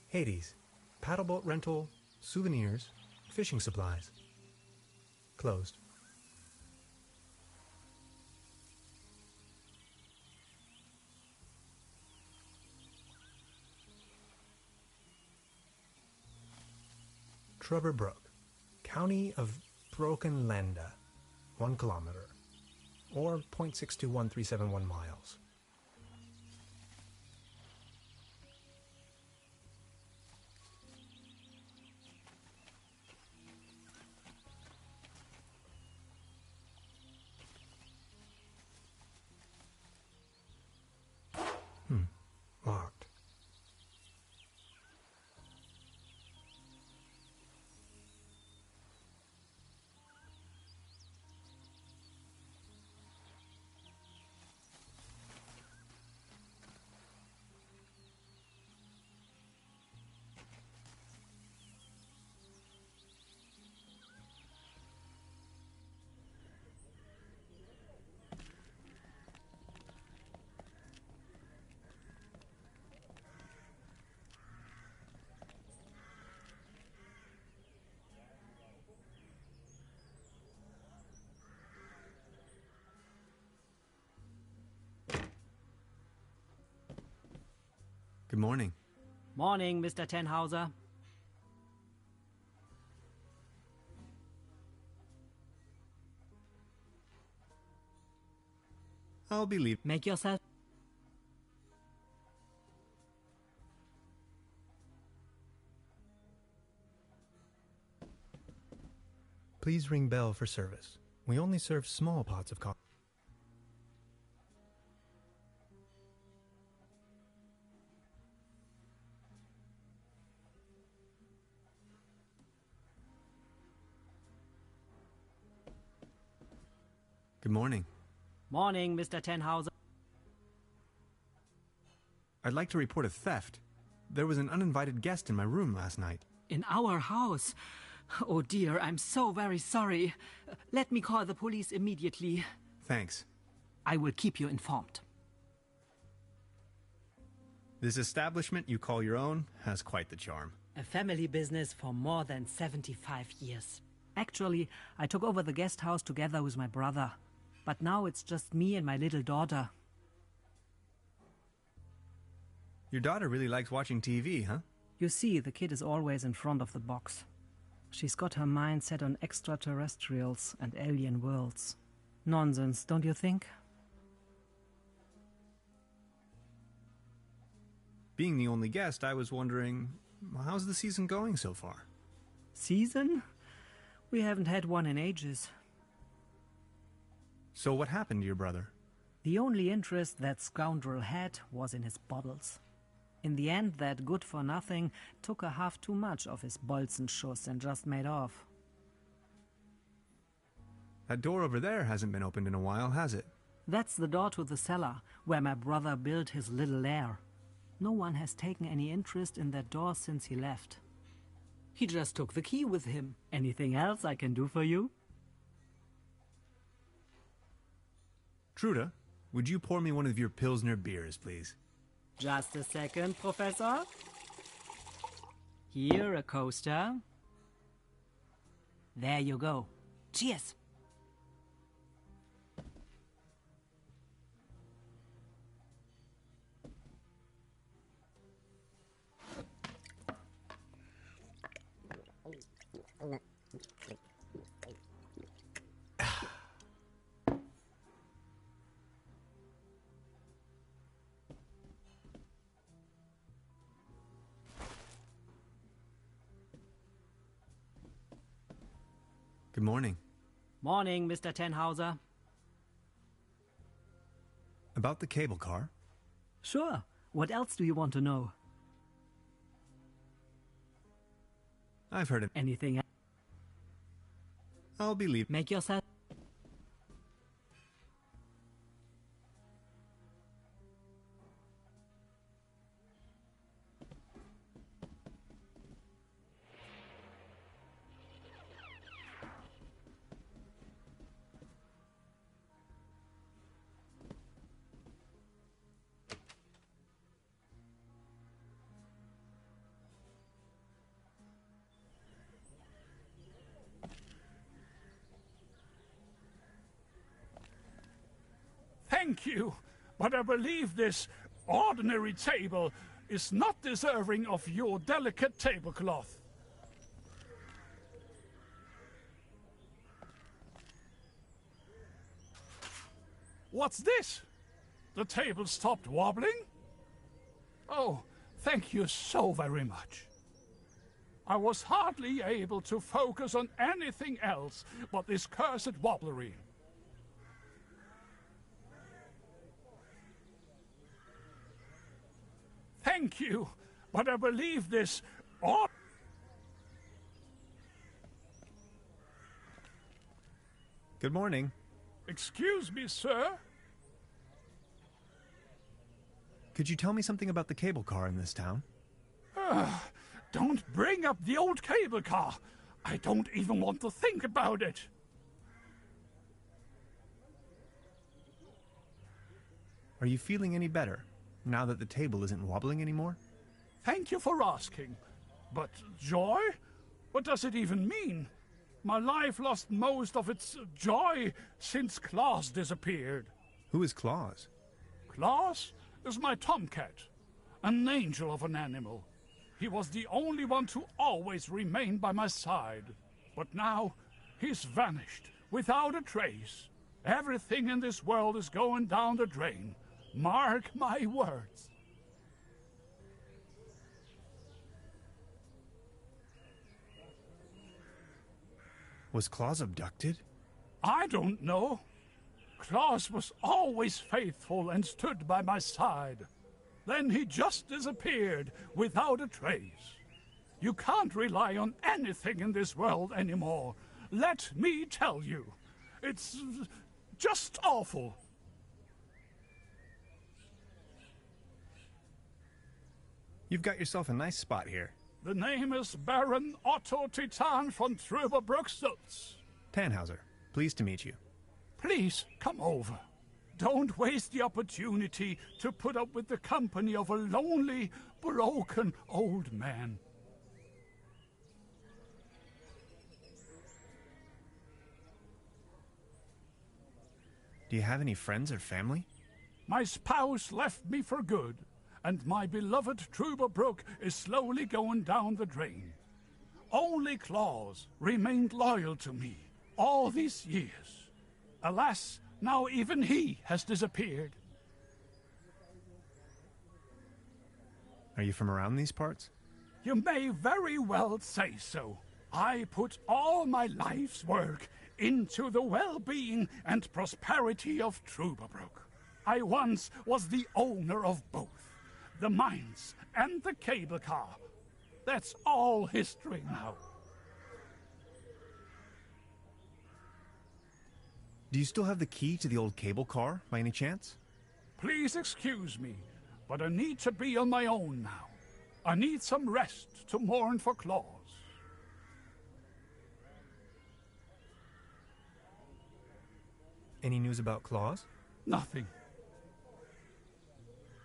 Hades. Paddleboat rental, souvenirs, fishing supplies. Closed. TrubeBrook. County of Brokenlanda. 1 kilometer. Or 0.621371 miles. Locked. Good morning. Morning, Mr. Tenhauser. I'll be leaving. Make yourself... Please ring bell for service. We only serve small pots of coffee. Good morning. Morning, Mr. Tenhauser. I'd like to report a theft. There was an uninvited guest in my room last night. In our house? Oh dear, I'm so very sorry. Let me call the police immediately. Thanks. I will keep you informed. This establishment you call your own has quite the charm. A family business for more than 75 years. Actually, I took over the guest house together with my brother. But now it's just me and my little daughter. Your daughter really likes watching TV, huh? You see, the kid is always in front of the box. She's got her mind set on extraterrestrials and alien worlds. Nonsense, don't you think? Being the only guest, I was wondering, how's the season going so far? Season? We haven't had one in ages. So what happened to your brother? The only interest that scoundrel had was in his bottles. In the end, that good-for-nothing took a half too much of his Bolzenschuss and just made off. That door over there hasn't been opened in a while, has it? That's the door to the cellar, where my brother built his little lair. No one has taken any interest in that door since he left. He just took the key with him. Anything else I can do for you? Trude, would you pour me one of your Pilsner beers, please? Just a second, Professor. Here, a coaster. There you go. Cheers! Good morning. Morning, Mr. Tenhauser. About the cable car? Sure. What else do you want to know? I've heard it. Anything else? I'll be leaving. Make yourself... Thank you, but I believe this ordinary table is not deserving of your delicate tablecloth. What's this? The table stopped wobbling? Oh, thank you so very much. I was hardly able to focus on anything else but this cursed wobblery. Thank you, but I believe this ought... Good morning. Excuse me, sir? Could you tell me something about the cable car in this town? Don't bring up the old cable car. I don't even want to think about it. Are you feeling any better, now that the table isn't wobbling anymore? Thank you for asking. But joy? What does it even mean? My life lost most of its joy since Claus disappeared. Who is Claus? Claus is my tomcat, an angel of an animal. He was the only one to always remain by my side. But now, he's vanished, without a trace. Everything in this world is going down the drain. Mark my words. Was Claus abducted? I don't know. Claus was always faithful and stood by my side. Then he just disappeared without a trace. You can't rely on anything in this world anymore. Let me tell you. It's just awful. You've got yourself a nice spot here. The name is Baron Otto Titan von TrubeBrook Schultz. Tannhauser, pleased to meet you. Please, come over. Don't waste the opportunity to put up with the company of a lonely, broken old man. Do you have any friends or family? My spouse left me for good, and my beloved TrubeBrook is slowly going down the drain. Only Claus remained loyal to me all these years. Alas, now even he has disappeared. Are you from around these parts? You may very well say so. I put all my life's work into the well-being and prosperity of TrubeBrook. I once was the owner of both, the mines and the cable car. That's all history now. Do you still have the key to the old cable car, by any chance? Please excuse me, but I need to be on my own now. I need some rest to mourn for Claus. Any news about Claus? Nothing.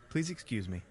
Please excuse me.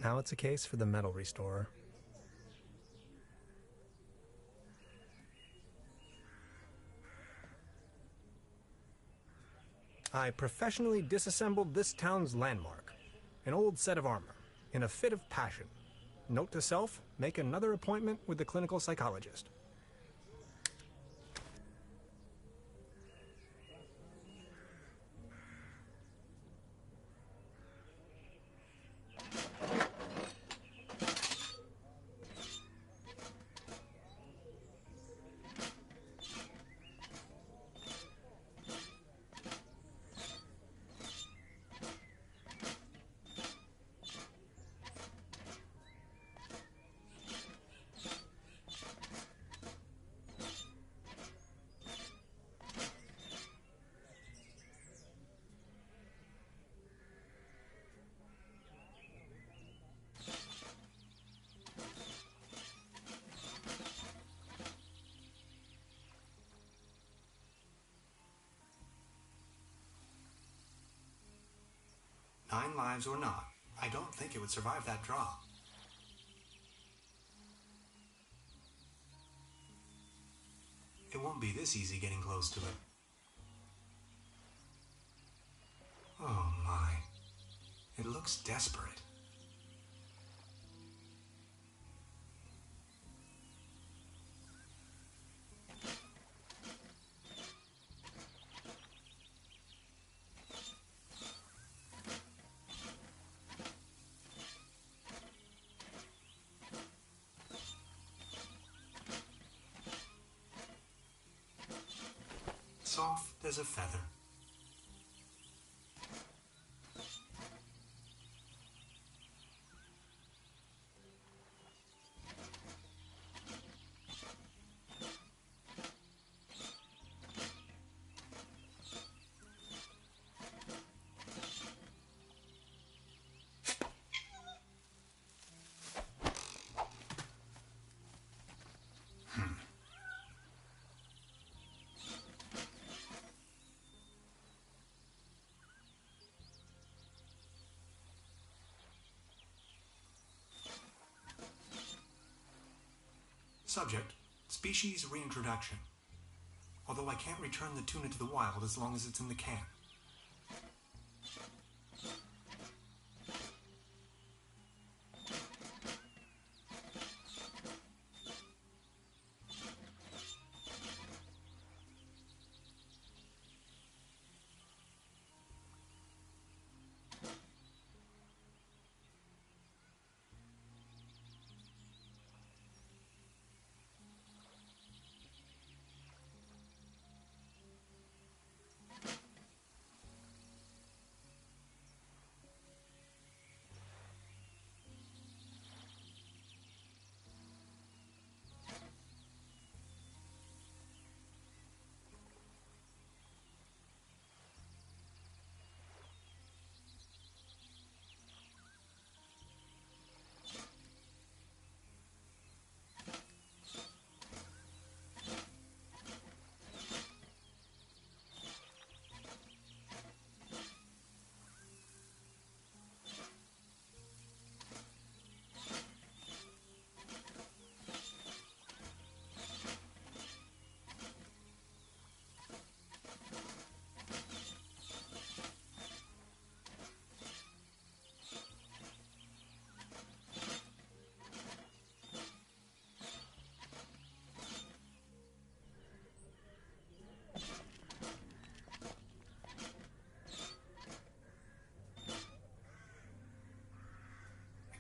Now it's a case for the metal restorer. I professionally disassembled this town's landmark, an old set of armor, in a fit of passion. Note to self, make another appointment with the clinical psychologist. Nine lives or not, I don't think it would survive that drop. It won't be this easy getting close to it. Oh my. It looks desperate. Soft as a feather. Subject, species reintroduction. Although I can't return the tuna to the wild as long as it's in the can.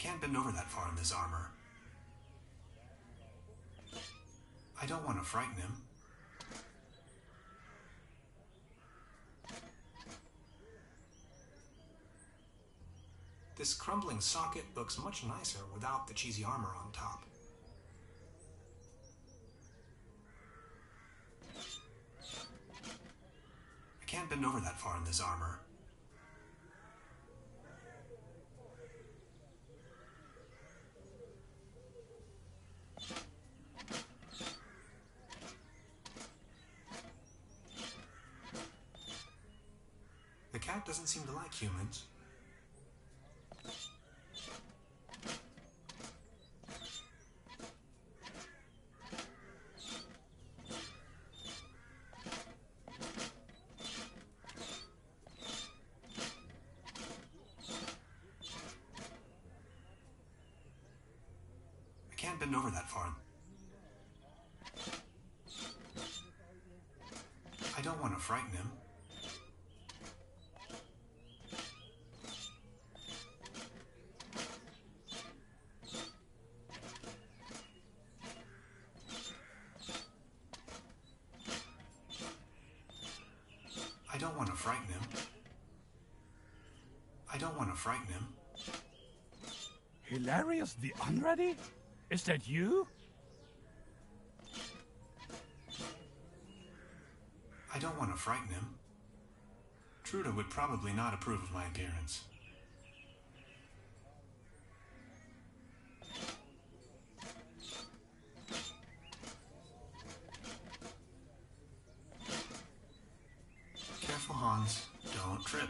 can't bend over that far in this armor. I don't want to frighten him. This crumbling socket looks much nicer without the cheesy armor on top. I can't bend over that far in this armor. The cat doesn't seem to like humans. I can't bend over that far. I don't want to frighten him. I don't want to frighten him. I don't want to frighten him. Hilarious the Unready? Is that you? I don't want to frighten him. Trude would probably not approve of my appearance. Careful, Hans. Don't trip.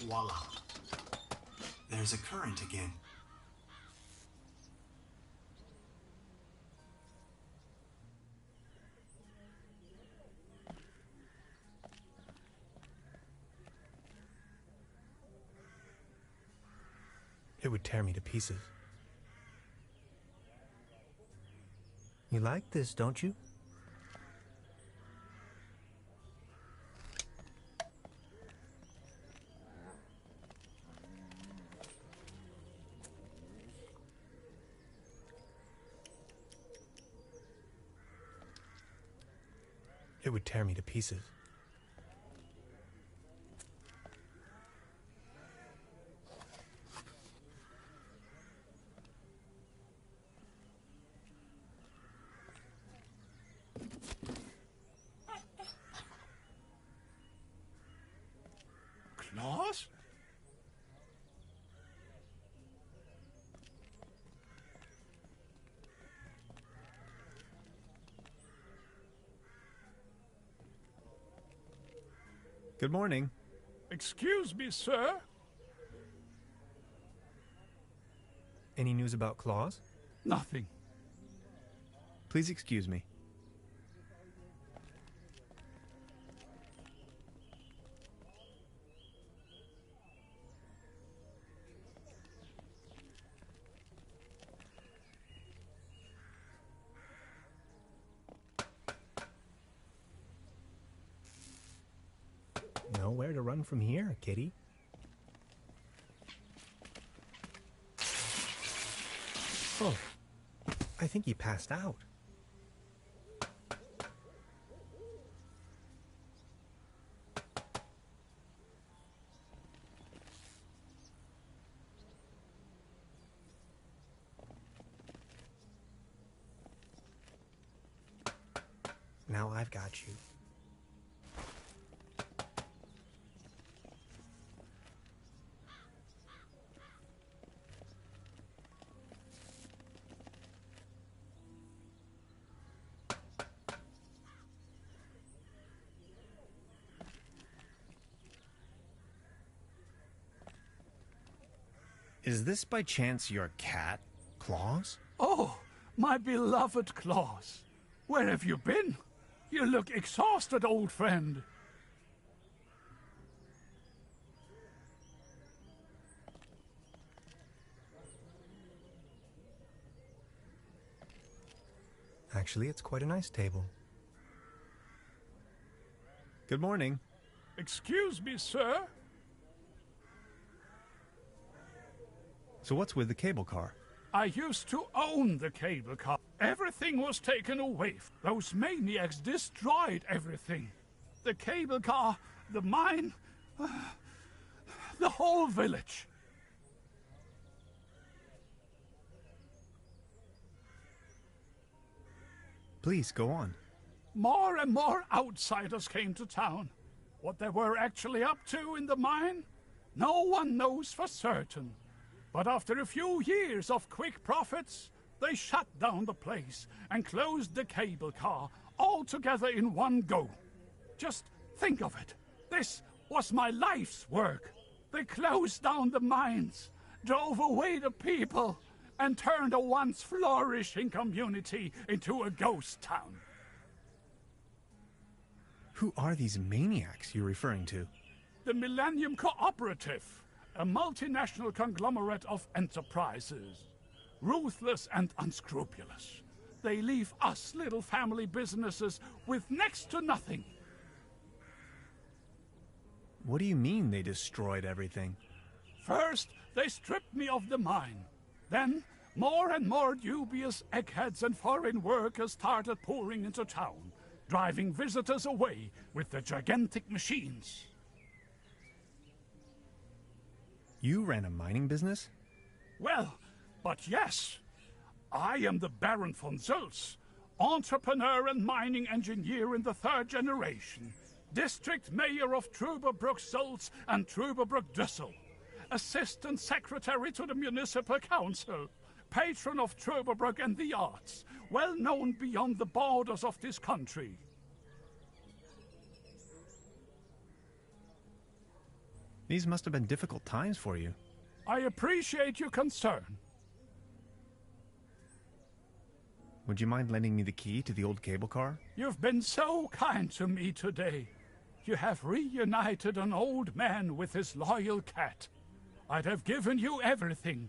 Voila. There's a current again. It would tear me to pieces. You like this, don't you? It would tear me to pieces. Claus? Good morning. Excuse me, sir. Any news about Claus? Nothing. Please excuse me. Nowhere to run from here, kitty. Oh, I think he passed out. Now I've got you. Is this by chance your cat, Claus? Oh, my beloved Claus. Where have you been? You look exhausted, old friend. Actually, it's quite a nice table. Good morning. Excuse me, sir. So what's with the cable car? I used to own the cable car. Everything was taken away. Those maniacs destroyed everything. The cable car, the mine, the whole village. Please, go on. More and more outsiders came to town. What they were actually up to in the mine, no one knows for certain. But after a few years of quick profits, they shut down the place and closed the cable car all together in one go. Just think of it. This was my life's work. They closed down the mines, drove away the people, and turned a once flourishing community into a ghost town. Who are these maniacs you're referring to? The Millennium Cooperative, a multinational conglomerate of enterprises. Ruthless and unscrupulous. They leave us little family businesses with next to nothing. What do you mean they destroyed everything? First, they stripped me of the mine. Then, more and more dubious eggheads and foreign workers started pouring into town, driving visitors away with their gigantic machines. You ran a mining business? Well, but yes. I am the Baron von Zölz, entrepreneur and mining engineer in the 3rd generation, district mayor of TrubeBrook Zölz and TrubeBrook Düssel, assistant secretary to the municipal council, patron of TrubeBrook and the arts, well known beyond the borders of this country. These must have been difficult times for you. I appreciate your concern. Would you mind lending me the key to the old cable car? You've been so kind to me today. You have reunited an old man with his loyal cat. I'd have given you everything.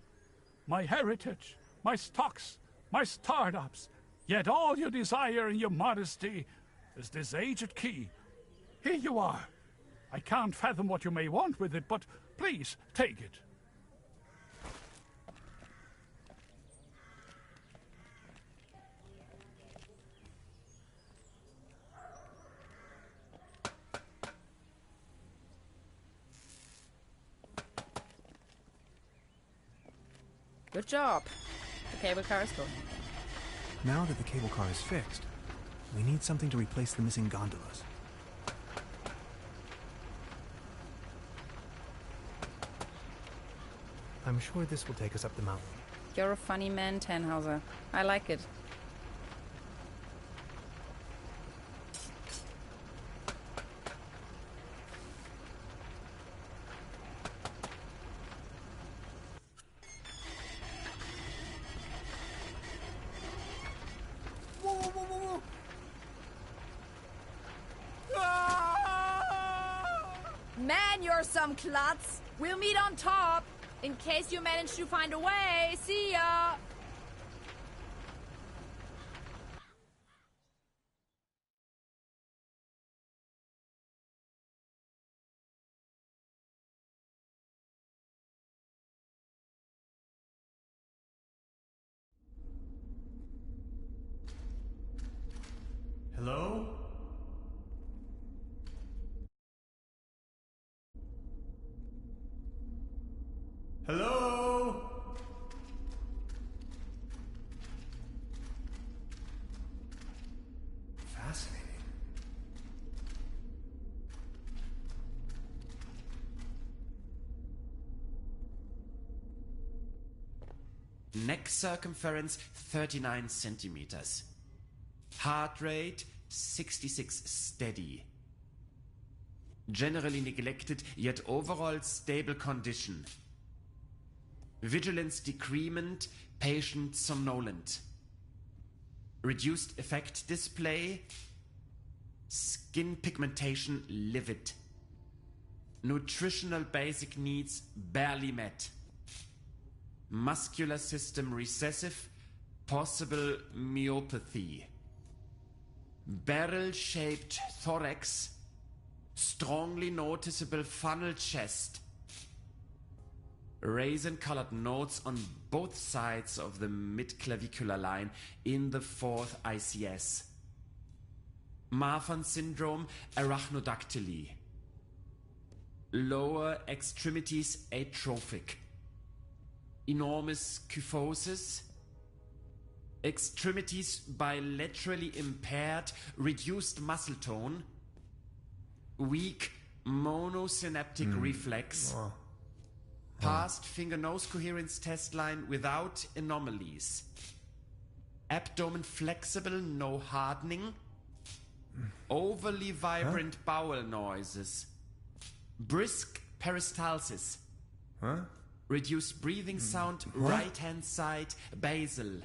My heritage, my stocks, my startups. Yet all you desire in your modesty is this aged key. Here you are. I can't fathom what you may want with it, but please take it. Good job. The cable car is going. Now that the cable car is fixed, we need something to replace the missing gondolas. I'm sure this will take us up the mountain. You're a funny man, Tannhauser. I like it. Man, you're some klutz. We'll meet on top. In case you manage to find a way. See ya! Hello? Hello? Fascinating. Neck circumference 39 centimeters. Heart rate 66 steady. Generally neglected, yet overall stable condition. Vigilance decrement, patient somnolent. Reduced effect display, Skin pigmentation livid. Nutritional basic needs barely met. Muscular system recessive, possible myopathy. Barrel-shaped thorax, strongly noticeable funnel chest. Raisin-colored nodes on both sides of the mid-clavicular line in the 4th ICS. Marfan syndrome, arachnodactyly. Lower extremities atrophic. Enormous kyphosis. Extremities bilaterally impaired, reduced muscle tone. Weak monosynaptic reflex. Oh. Past finger-nose coherence test line without anomalies. Abdomen flexible, no hardening. Overly vibrant bowel noises. Brisk peristalsis. Huh? Reduced breathing sound, right-hand side, basal.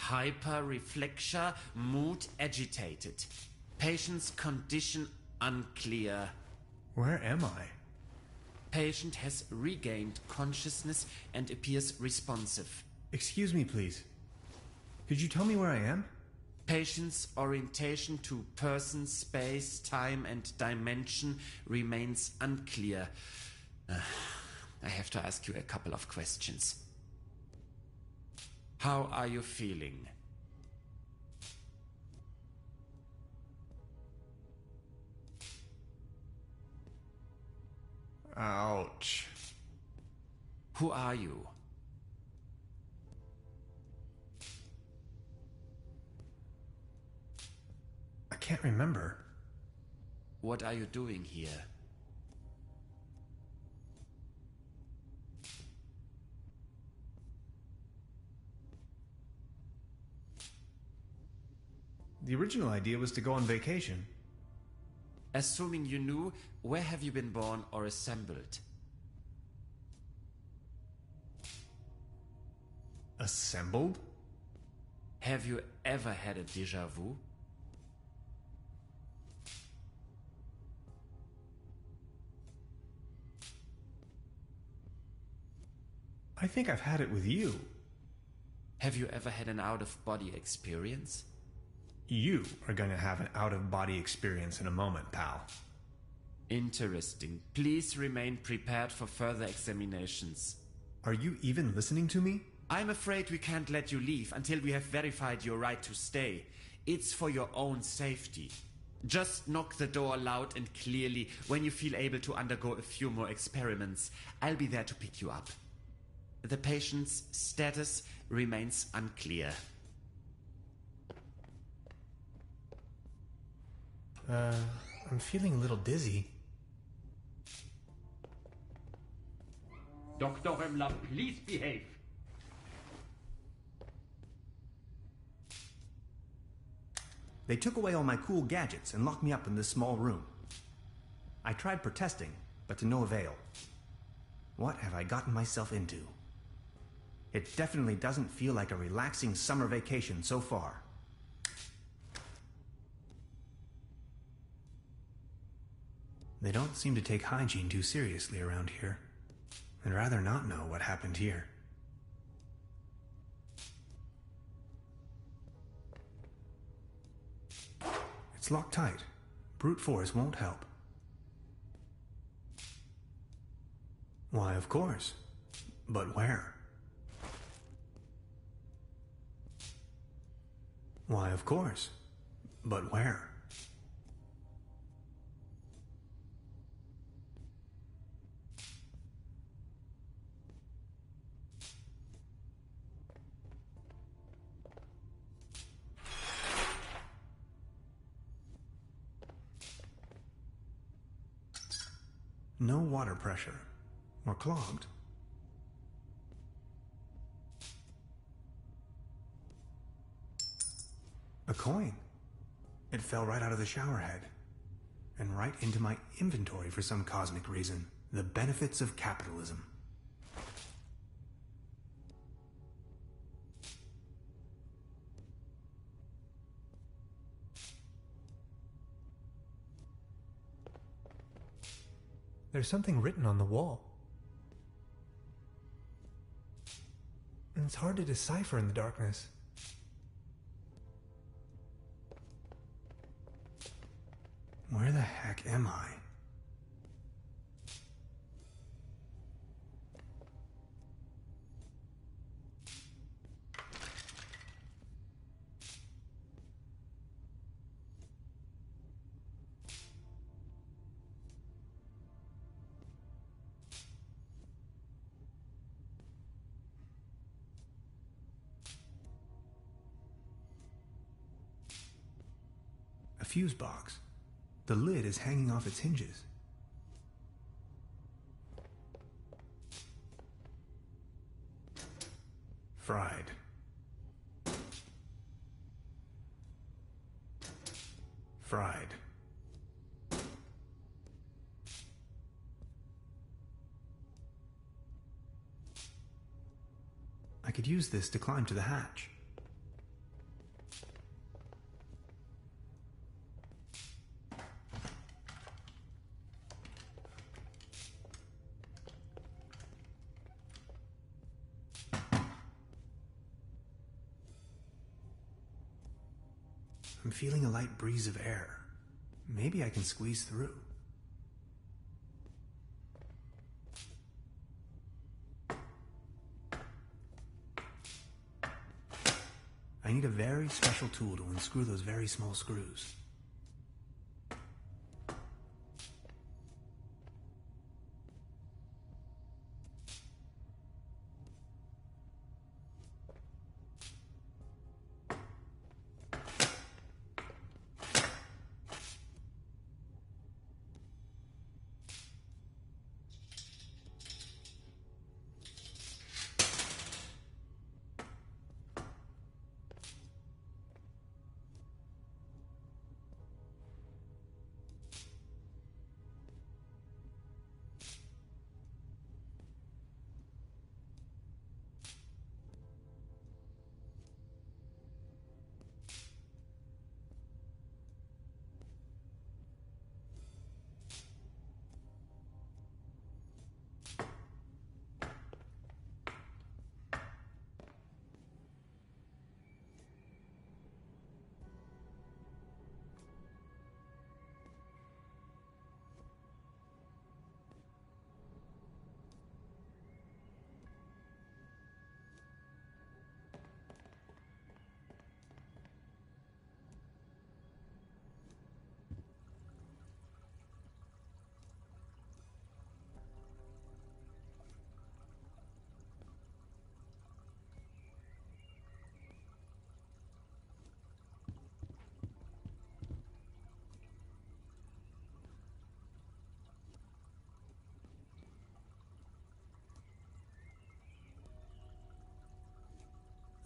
Hyperreflexia, mood agitated. Patient's condition unclear. Where am I? Patient has regained consciousness and appears responsive. Excuse me, please. Could you tell me where I am? Patient's orientation to person, space, time, and dimension remains unclear. I have to ask you a couple of questions. How are you feeling? Ouch. Who are you? I can't remember. What are you doing here? The original idea was to go on vacation. Assuming you knew, where have you been born or assembled? Assembled? Have you ever had a déjà vu? I think I've had it with you. Have you ever had an out-of-body experience? You are going to have an out-of-body experience in a moment, pal. Interesting. Please remain prepared for further examinations. Are you even listening to me? I'm afraid we can't let you leave until we have verified your right to stay. It's for your own safety. Just knock the door loud and clearly when you feel able to undergo a few more experiments. I'll be there to pick you up. The patient's status remains unclear. I'm feeling a little dizzy. Dr. Remmler, please behave. They took away all my cool gadgets and locked me up in this small room. I tried protesting, but to no avail. What have I gotten myself into? It definitely doesn't feel like a relaxing summer vacation so far. They don't seem to take hygiene too seriously around here. I'd rather not know what happened here. It's locked tight. Brute force won't help. Why, of course. But where? Why, of course. But where? No water pressure. Or clogged. A coin. It fell right out of the shower head. And right into my inventory for some cosmic reason. The benefits of capitalism. There's something written on the wall. And it's hard to decipher in the darkness. Where the heck am I? A fuse box. The lid is hanging off its hinges. Fried. Fried. I could use this to climb to the hatch. I'm feeling a light breeze of air. Maybe I can squeeze through. I need a very special tool to unscrew those very small screws.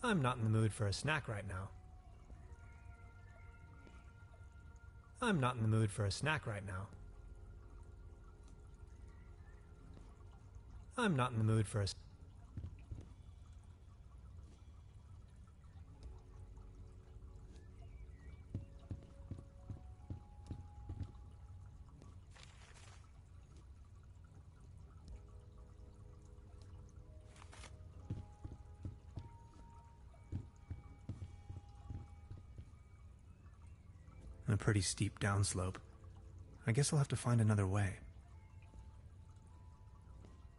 I'm not in the mood for a snack right now. I'm not in the mood for a snack right now. I'm not in the mood for a... A pretty steep downslope. I guess I'll have to find another way.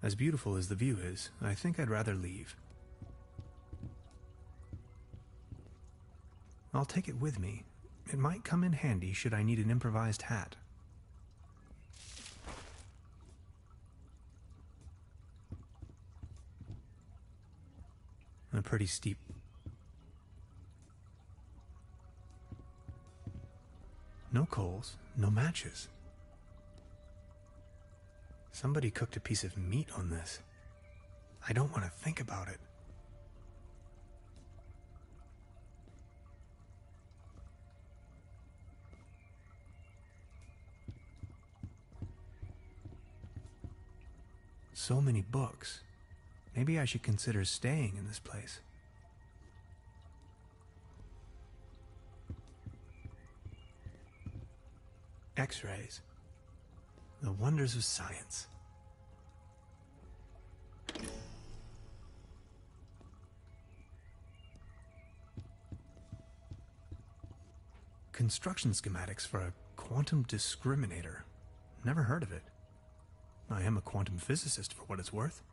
As beautiful as the view is, I think I'd rather leave. I'll take it with me. It might come in handy should I need an improvised hat. A pretty steep... No coals, no matches. Somebody cooked a piece of meat on this. I don't want to think about it. So many books. Maybe I should consider staying in this place. X-rays. The wonders of science. Construction schematics for a quantum discriminator. Never heard of it. I am a quantum physicist for what it's worth.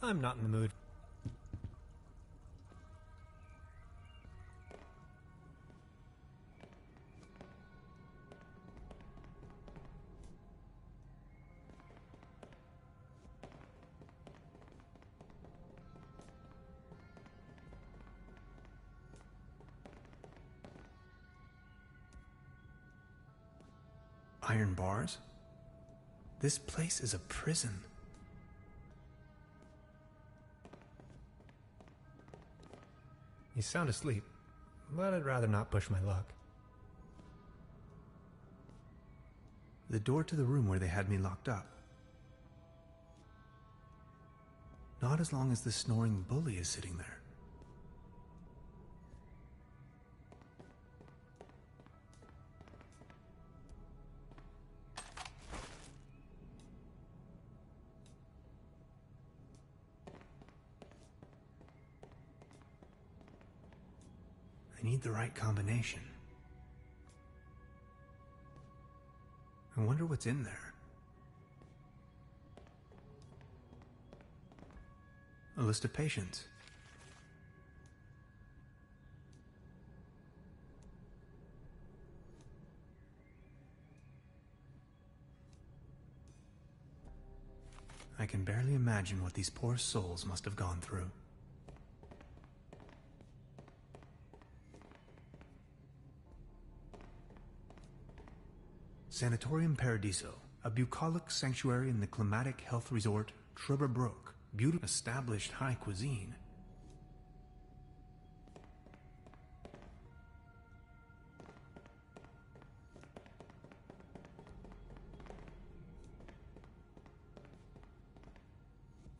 I'm not in the mood. Iron bars? This place is a prison. You sound asleep, but I'd rather not push my luck. The door to the room where they had me locked up. Not as long as the snoring bully is sitting there. I need the right combination. I wonder what's in there. A list of patients. I can barely imagine what these poor souls must have gone through. Sanatorium Paradiso, a bucolic sanctuary in the climatic health resort TrubeBrook. Beautiful, established high cuisine.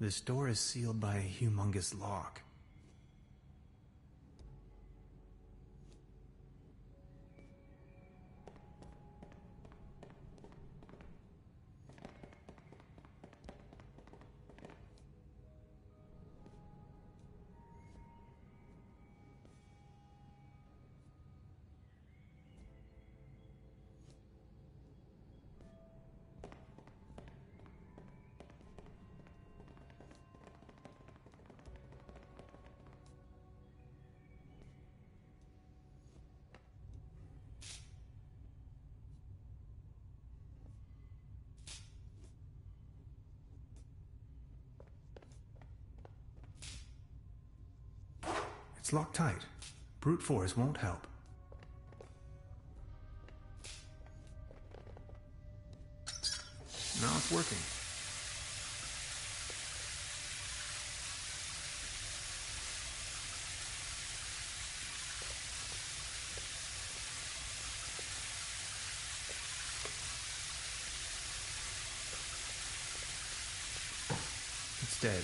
This door is sealed by a humongous lock. It's locked tight. Brute force won't help. Now it's working. It's dead.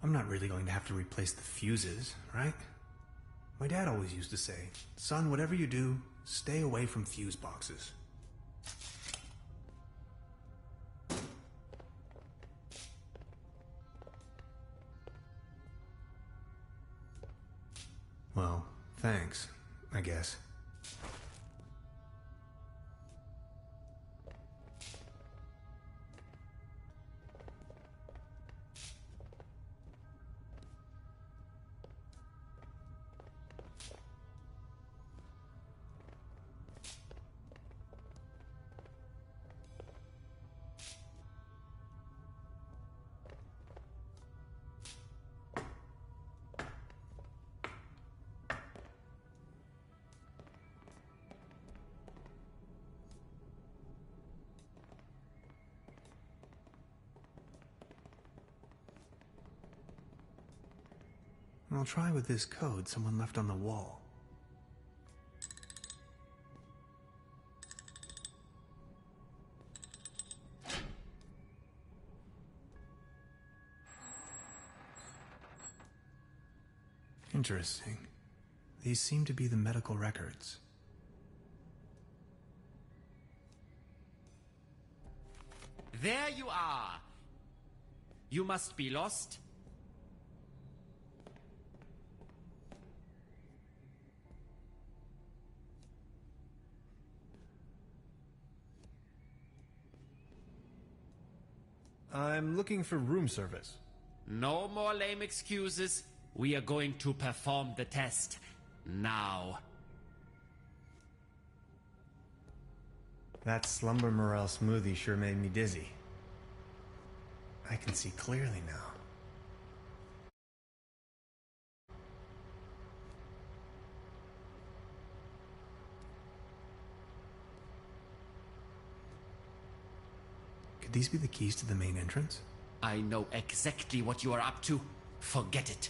I'm not really going to have to replace the fuses, right? My dad always used to say, son, whatever you do, stay away from fuse boxes. Well, thanks, I guess. I'll try with this code someone left on the wall. Interesting. These seem to be the medical records. There you are. You must be lost. I'm looking for room service. No more lame excuses. We are going to perform the test. Now. That slumber morale smoothie sure made me dizzy. I can see clearly now. Could these be the keys to the main entrance? I know exactly what you are up to. Forget it.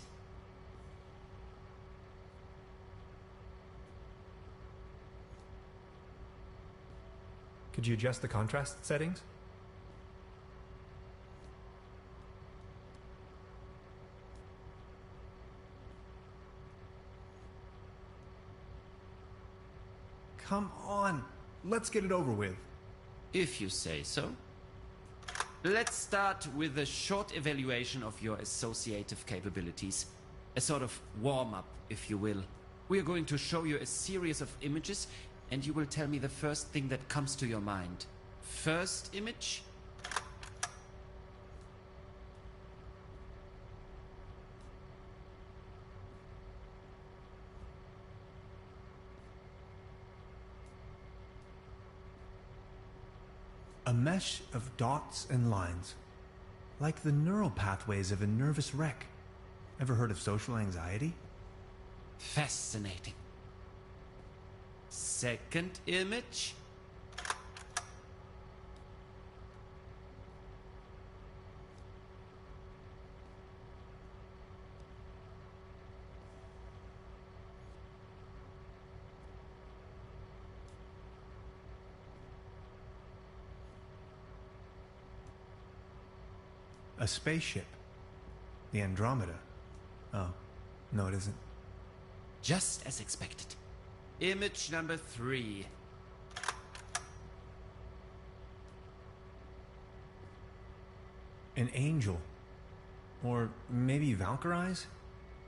Could you adjust the contrast settings? Come on, let's get it over with. If you say so. Let's start with a short evaluation of your associative capabilities. A sort of warm-up, if you will. We are going to show you a series of images, and you will tell me the first thing that comes to your mind. First image? A mesh of dots and lines, like the neural pathways of a nervous wreck. Ever heard of social anxiety? Fascinating. Second image? A spaceship. The Andromeda. Oh, no it isn't. Just as expected. Image number 3. An angel. Or maybe Valkyries?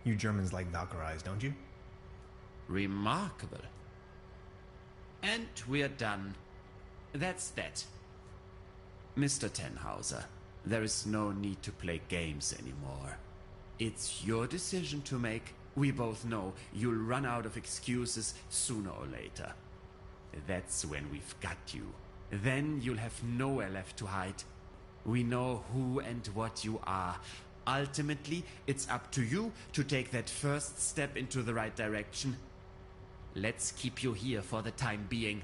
You Germans like Valkyries, don't you? Remarkable. And we're done. That's that. Mr. Tenhauser, there is no need to play games anymore. It's your decision to make. We both know you'll run out of excuses sooner or later. That's when we've got you. Then you'll have nowhere left to hide. We know who and what you are. Ultimately, it's up to you to take that first step into the right direction. Let's keep you here for the time being.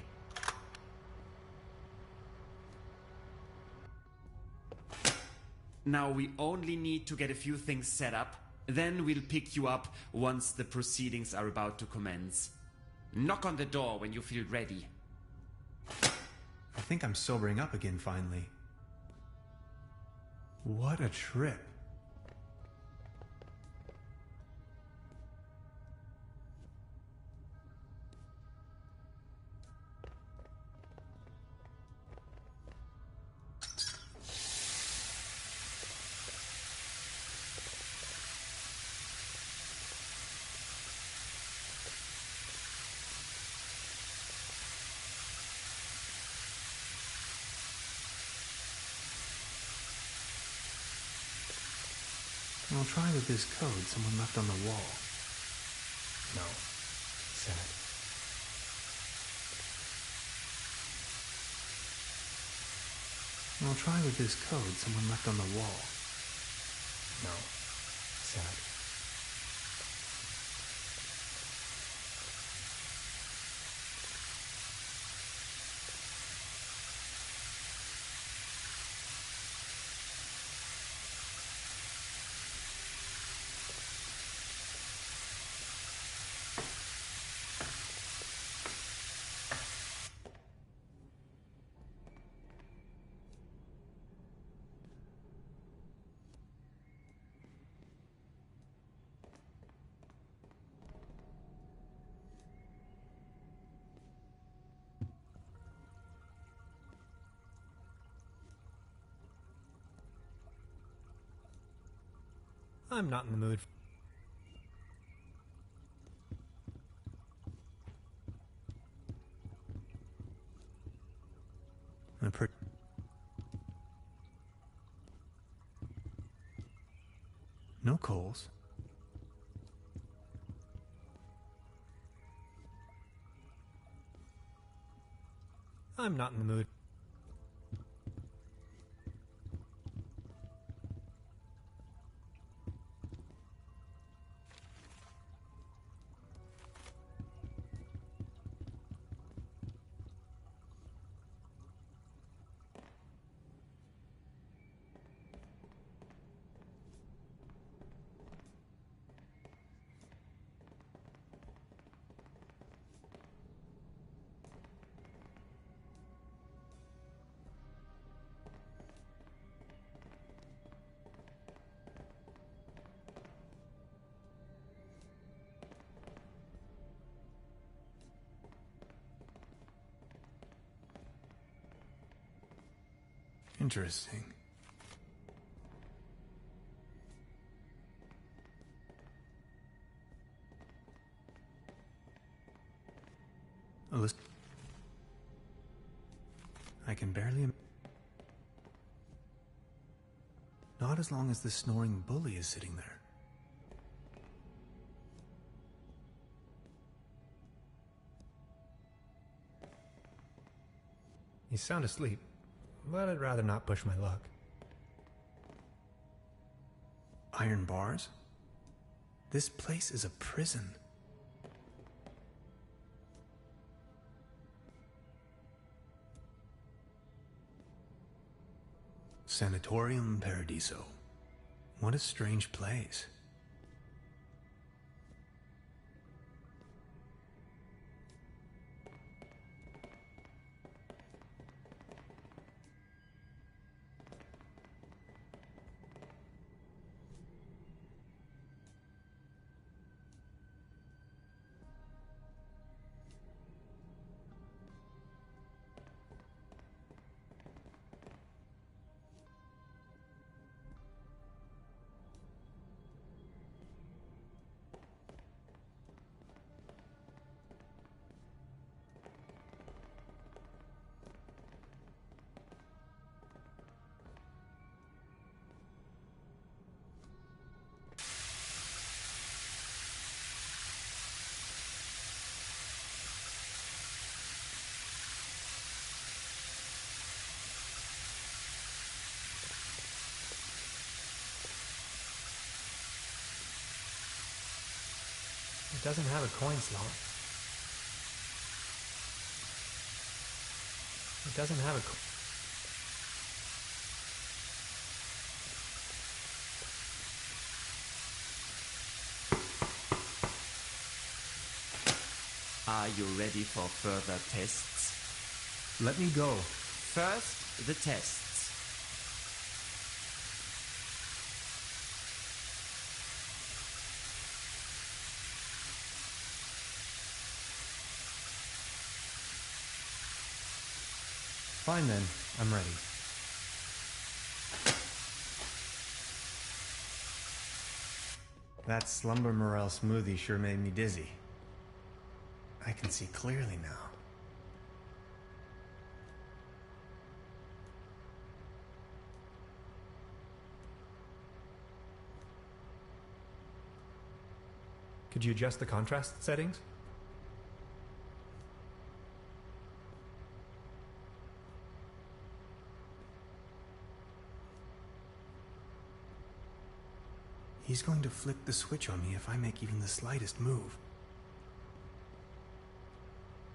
Now we only need to get a few things set up. Then we'll pick you up once the proceedings are about to commence. Knock on the door when you feel ready. I think I'm sobering up again finally. What a trip. I'll try with this code someone left on the wall. No. Sad. I'll try with this code someone left on the wall. No. Sad. I'm not in the mood. No coals. I'm not in the mood. Interesting. Listen. I can barely. Not as long as the snoring bully is sitting there. He's sound asleep, but I'd rather not push my luck. Iron bars? This place is a prison. Sanatorium Paradiso. What a strange place. It doesn't have a coin slot. It doesn't have a coin. Are you ready for further tests? Let me go. First, the tests. Fine then, I'm ready. That slumber morel smoothie sure made me dizzy. I can see clearly now. Could you adjust the contrast settings? He's going to flick the switch on me if I make even the slightest move.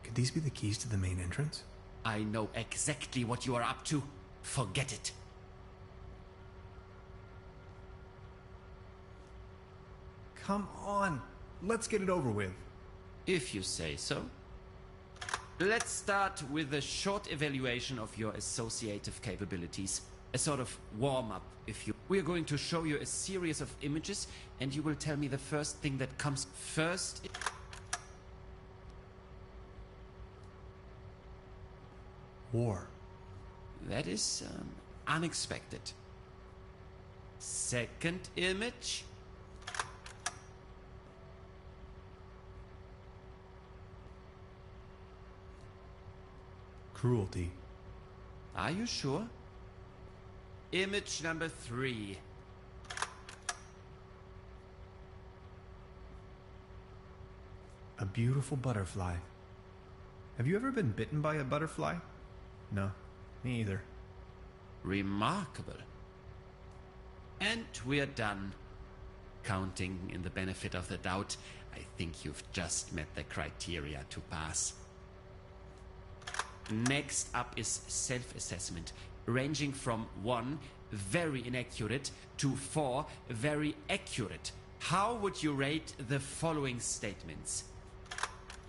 Could these be the keys to the main entrance? I know exactly what you are up to. Forget it. Come on, let's get it over with. If you say so. Let's start with a short evaluation of your associative capabilities. A sort of warm-up, if you... We are going to show you a series of images, and you will tell me the first thing that comes first. War. That is unexpected. Second image. Cruelty. Are you sure? Image number 3. A beautiful butterfly. Have you ever been bitten by a butterfly? No, me either. Remarkable. And we're done. Counting in the benefit of the doubt, I think you've just met the criteria to pass. Next up is self-assessment, ranging from 1, very inaccurate, to 4, very accurate. How would you rate the following statements?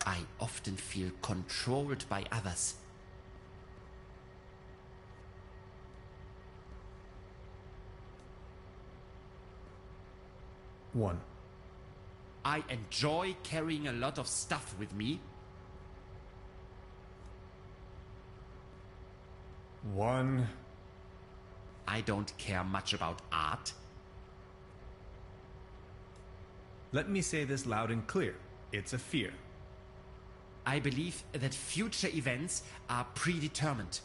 I often feel controlled by others. One. I enjoy carrying a lot of stuff with me. 1. I don't care much about art. Let me say this loud and clear. It's a fear. I believe that future events are predetermined.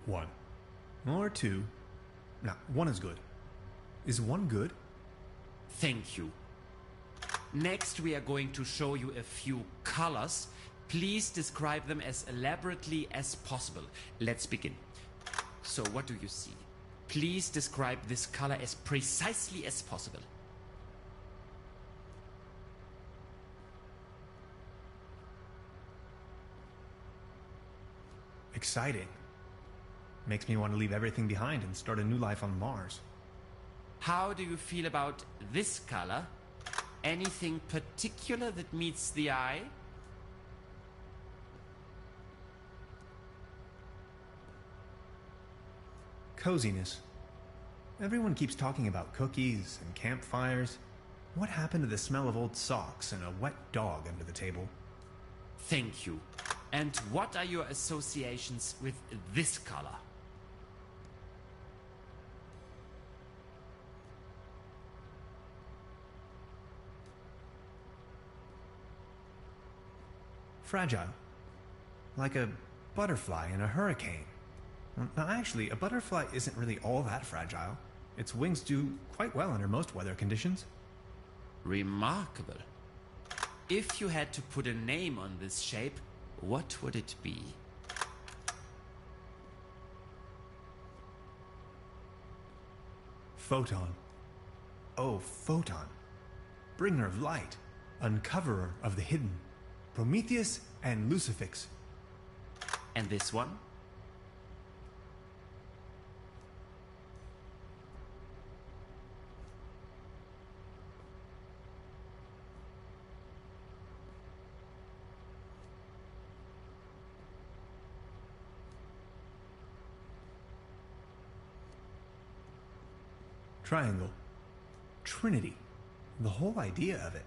One. Or 2. No, 1 is good. Is 1 good? Thank you. Next, we are going to show you a few colors. Please describe them as elaborately as possible. Let's begin. So, what do you see? Please describe this color as precisely as possible. Exciting. Makes me want to leave everything behind and start a new life on Mars. How do you feel about this color? Anything particular that meets the eye? Coziness. Everyone keeps talking about cookies and campfires. What happened to the smell of old socks and a wet dog under the table? Thank you. And what are your associations with this color? Fragile. Like a butterfly in a hurricane. Now, actually, a butterfly isn't really all that fragile. Its wings do quite well under most weather conditions. Remarkable. If you had to put a name on this shape, what would it be? Photon. Oh, Photon. Bringer of light. Uncoverer of the hidden. Prometheus and Lucifix. And this one? Triangle. Trinity. The whole idea of it.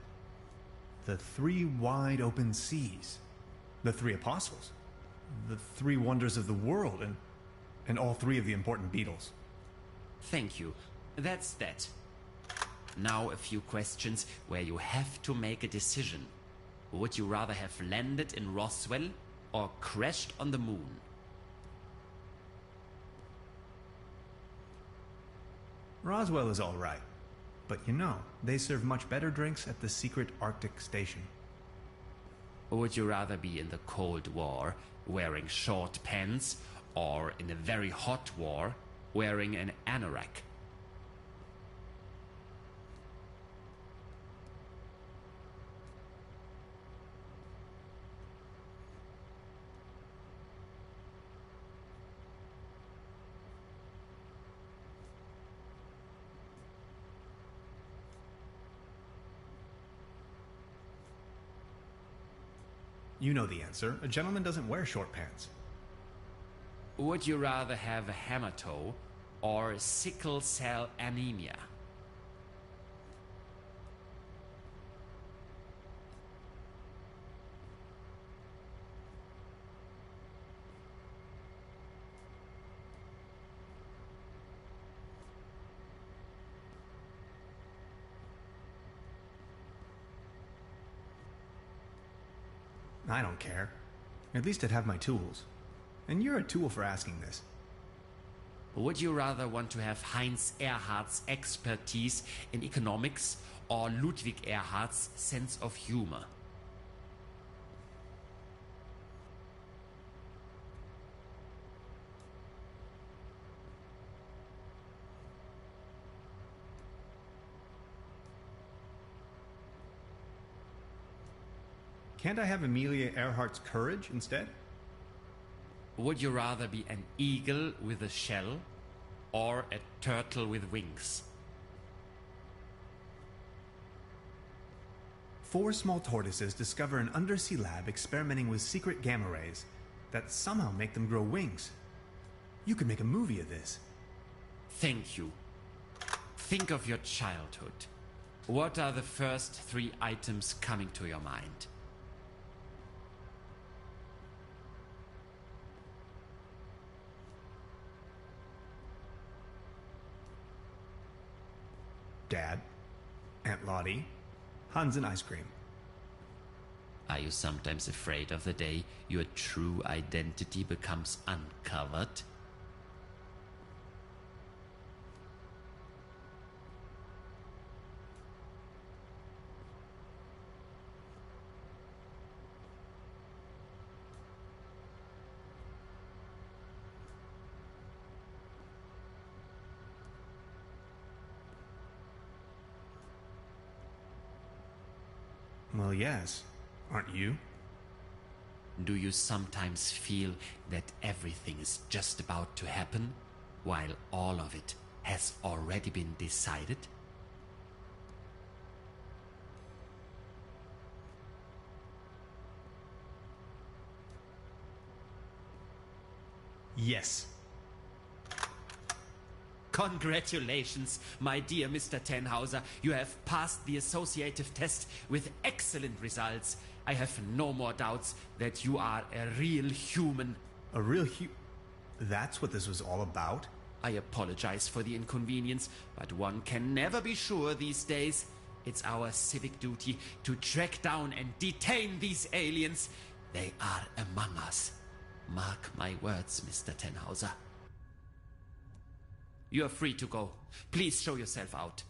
The 3 wide open seas. The three apostles. The three wonders of the world, and all three of the important beetles. Thank you. That's that. Now a few questions where you have to make a decision. Would you rather have landed in Roswell or crashed on the moon? Roswell is all right. But you know, they serve much better drinks at the secret Arctic station. Would you rather be in the Cold War wearing short pants or in a very hot war wearing an anorak? You know the answer. A gentleman doesn't wear short pants. Would you rather have a hammer toe or sickle cell anemia? I don't care. At least I'd have my tools. And you're a tool for asking this. Would you rather want to have Heinz Erhardt's expertise in economics or Ludwig Erhardt's sense of humor? Can't I have Amelia Earhart's courage instead? Would you rather be an eagle with a shell or a turtle with wings? 4 small tortoises discover an undersea lab experimenting with secret gamma rays that somehow make them grow wings. You could make a movie of this. Thank you. Think of your childhood. What are the first 3 items coming to your mind? Dad, Aunt Lottie, Hans and ice cream. Are you sometimes afraid of the day your true identity becomes uncovered? Well, yes. Aren't you? Do you sometimes feel that everything is just about to happen, while all of it has already been decided? Yes. Congratulations, my dear Mr. Tenhauser. You have passed the associative test with excellent results. I have no more doubts that you are a real human. A real That's what this was all about? I apologize for the inconvenience, but one can never be sure these days. It's our civic duty to track down and detain these aliens. They are among us. Mark my words, Mr. Tenhauser. You are free to go. Please show yourself out.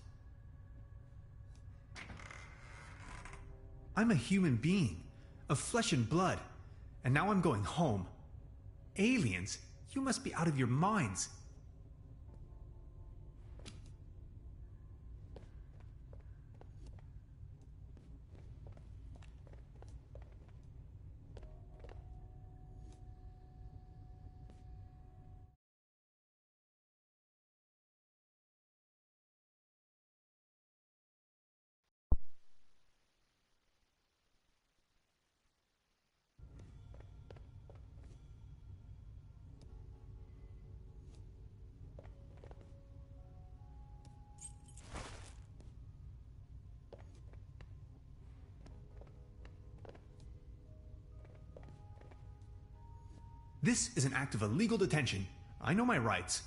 I'm a human being, of flesh and blood, and now I'm going home. Aliens? You must be out of your minds. This is an act of illegal detention. I know my rights.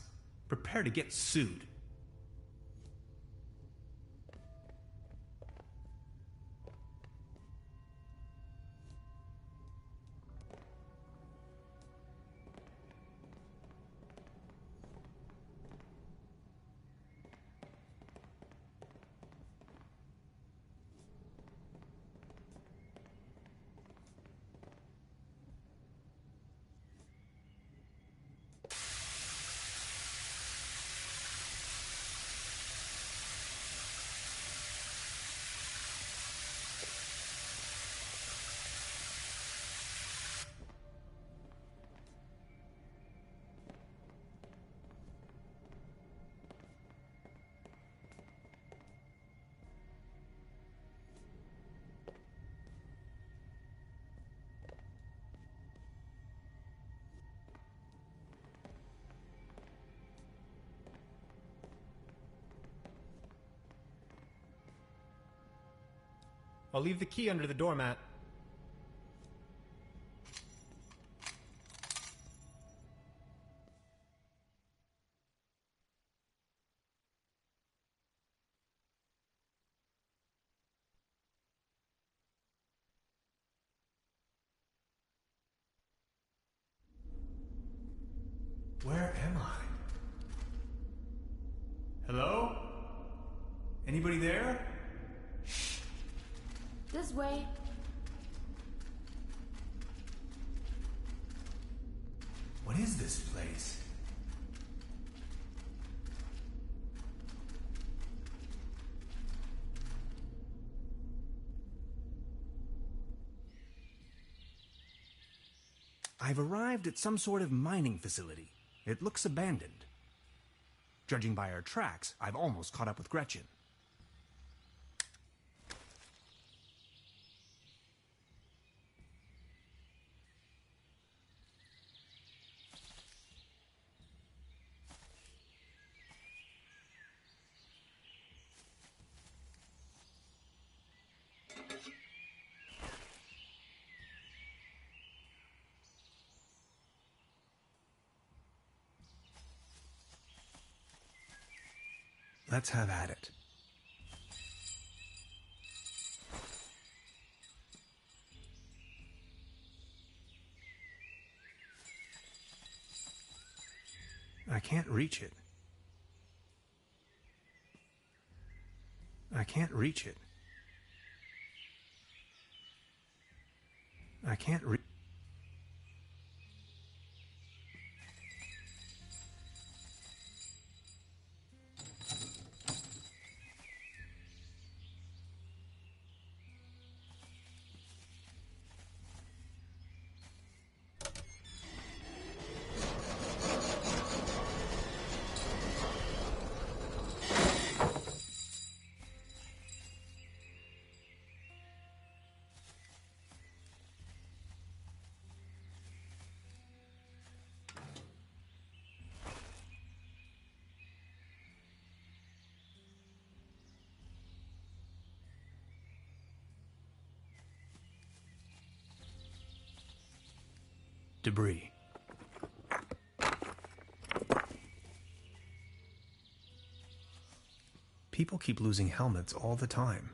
Prepare to get sued. I'll leave the key under the doormat. Where am I? Hello? Anybody there? This way. What is this place? I've arrived at some sort of mining facility. It looks abandoned. Judging by our tracks, I've almost caught up with Gretchen. Let's have at it. I can't reach it. I can't reach it. I can't reach. Debris. People keep losing helmets all the time.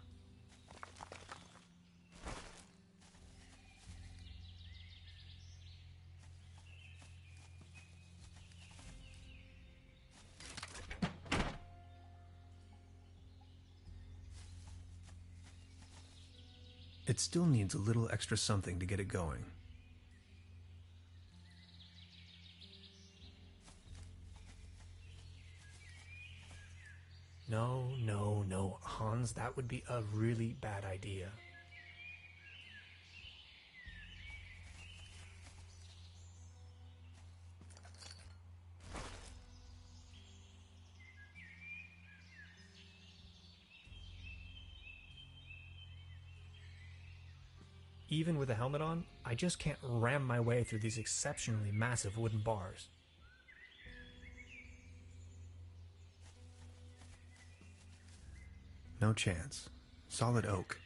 It still needs a little extra something to get it going. No, Hans, that would be a really bad idea. Even with a helmet on, I just can't ram my way through these exceptionally massive wooden bars. No chance. Solid oak.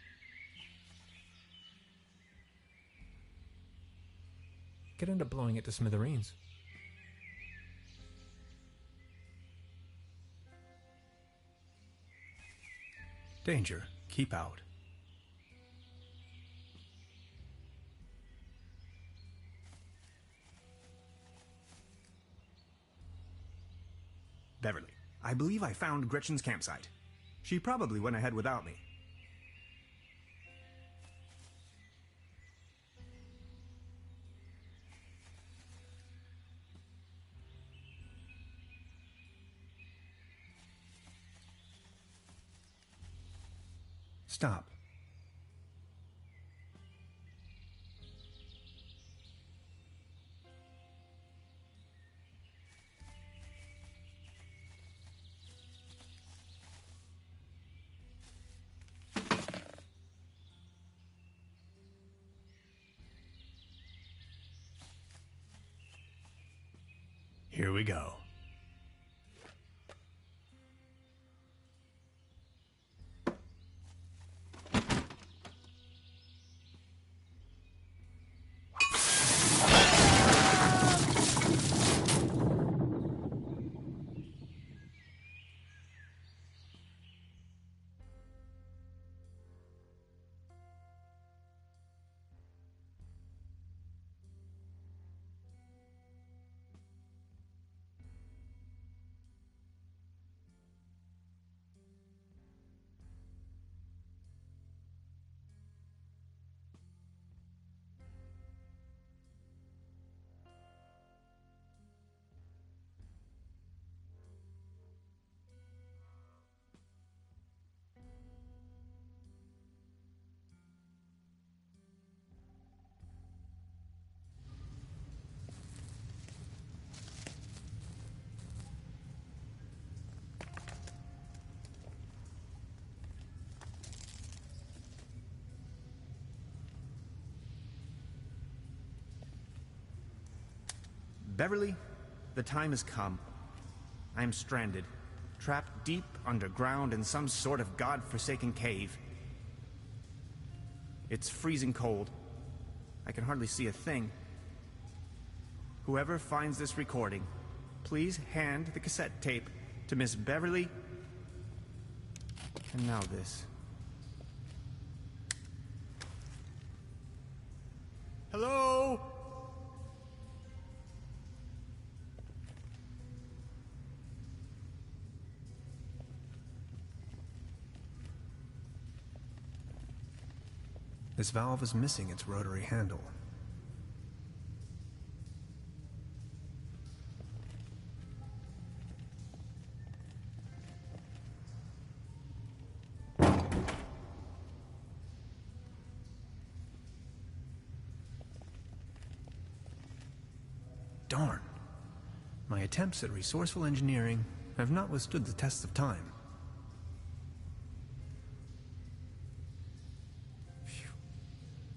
could end up blowing it to smithereens. Danger. Keep out. Beverly, I believe I found Gretchen's campsite. She probably went ahead without me. Stop. Here we go. Beverly, the time has come. I am stranded, trapped deep underground in some sort of god-forsaken cave. It's freezing cold. I can hardly see a thing. Whoever finds this recording, please hand the cassette tape to Miss Beverly. And now this. Hello? This valve is missing its rotary handle. Darn. My attempts at resourceful engineering have not withstood the test of time.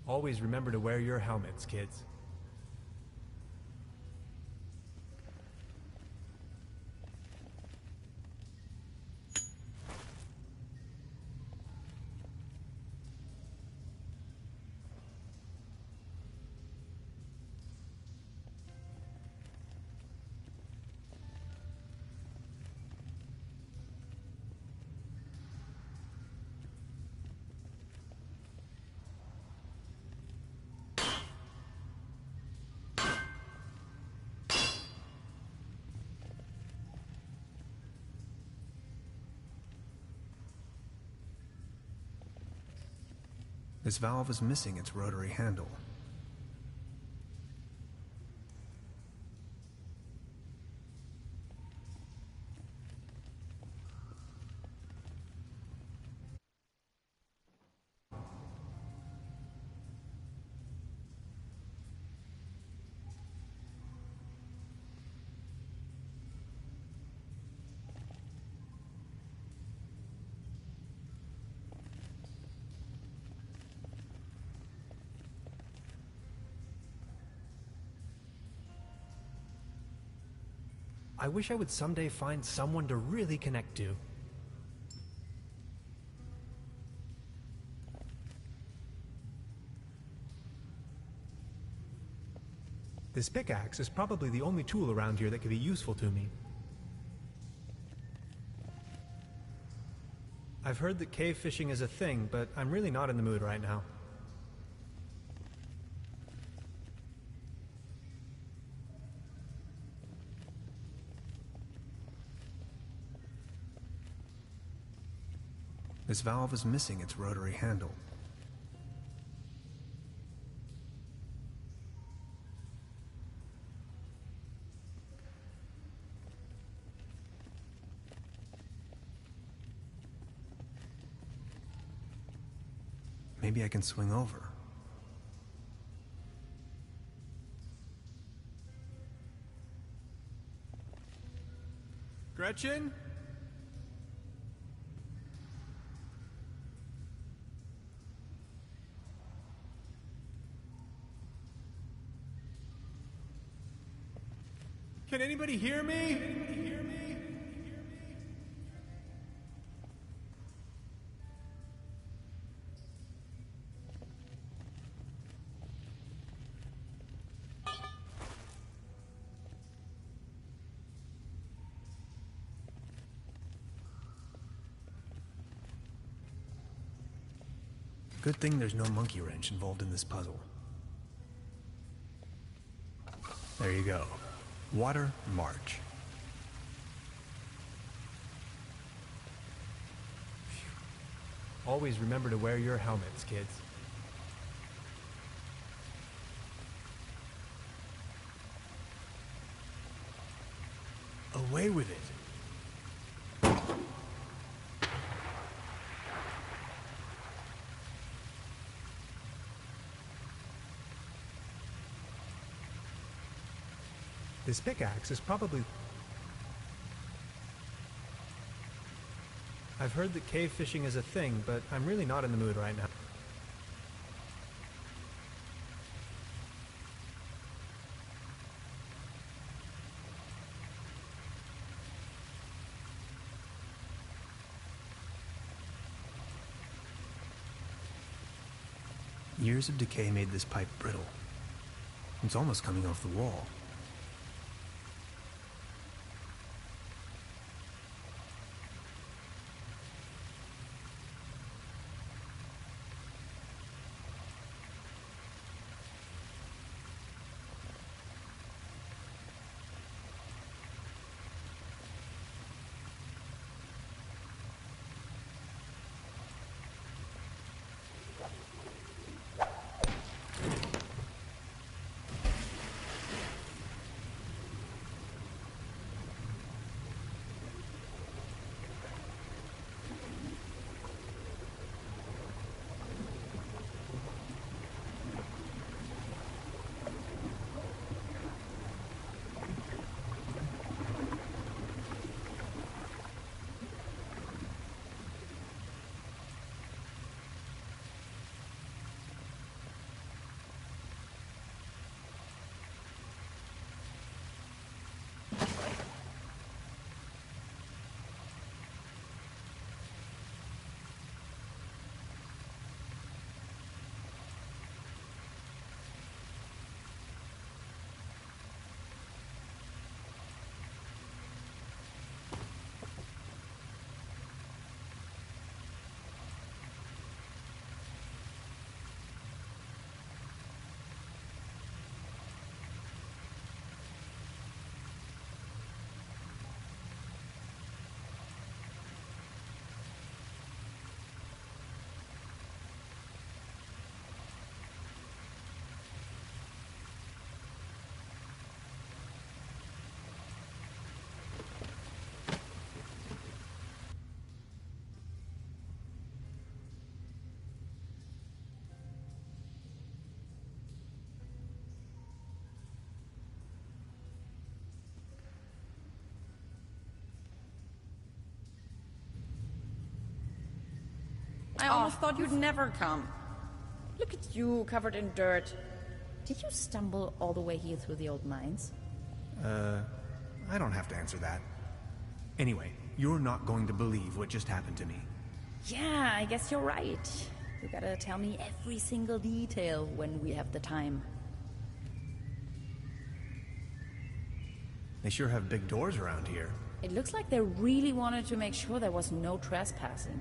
Always remember to wear your helmets, kids. This valve is missing its rotary handle. I wish I would someday find someone to really connect to. This pickaxe is probably the only tool around here that could be useful to me. I've heard that cave fishing is a thing, but I'm really not in the mood right now. This valve is missing its rotary handle. Maybe I can swing over. Gretchen? Can anybody hear me? Good thing there's no monkey wrench involved in this puzzle. There you go. Water, march. Always remember to wear your helmets, kids. Away with it. This pickaxe is probably... I've heard that cave fishing is a thing, but I'm really not in the mood right now. Years of decay made this pipe brittle. It's almost coming off the wall. I almost thought you'd never come. Look at you, covered in dirt. Did you stumble all the way here through the old mines? I don't have to answer that. Anyway, you're not going to believe what just happened to me. Yeah, I guess you're right. You gotta tell me every single detail when we have the time. They sure have big doors around here. It looks like they really wanted to make sure there was no trespassing.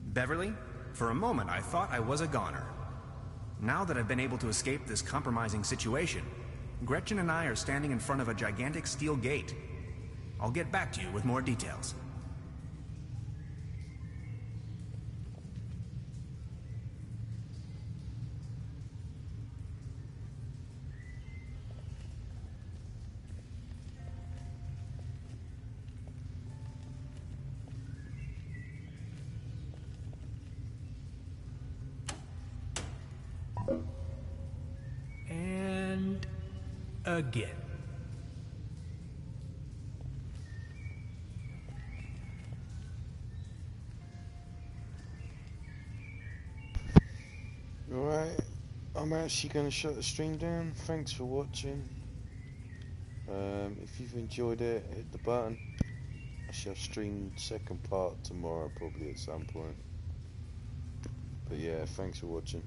Beverly, for a moment I thought I was a goner. Now that I've been able to escape this compromising situation, Gretchen and I are standing in front of a gigantic steel gate. I'll get back to you with more details. And again. Alright, I'm actually going to shut the stream down. Thanks for watching. If you've enjoyed it, hit the button. I shall stream the second part tomorrow, probably at some point. But yeah, thanks for watching.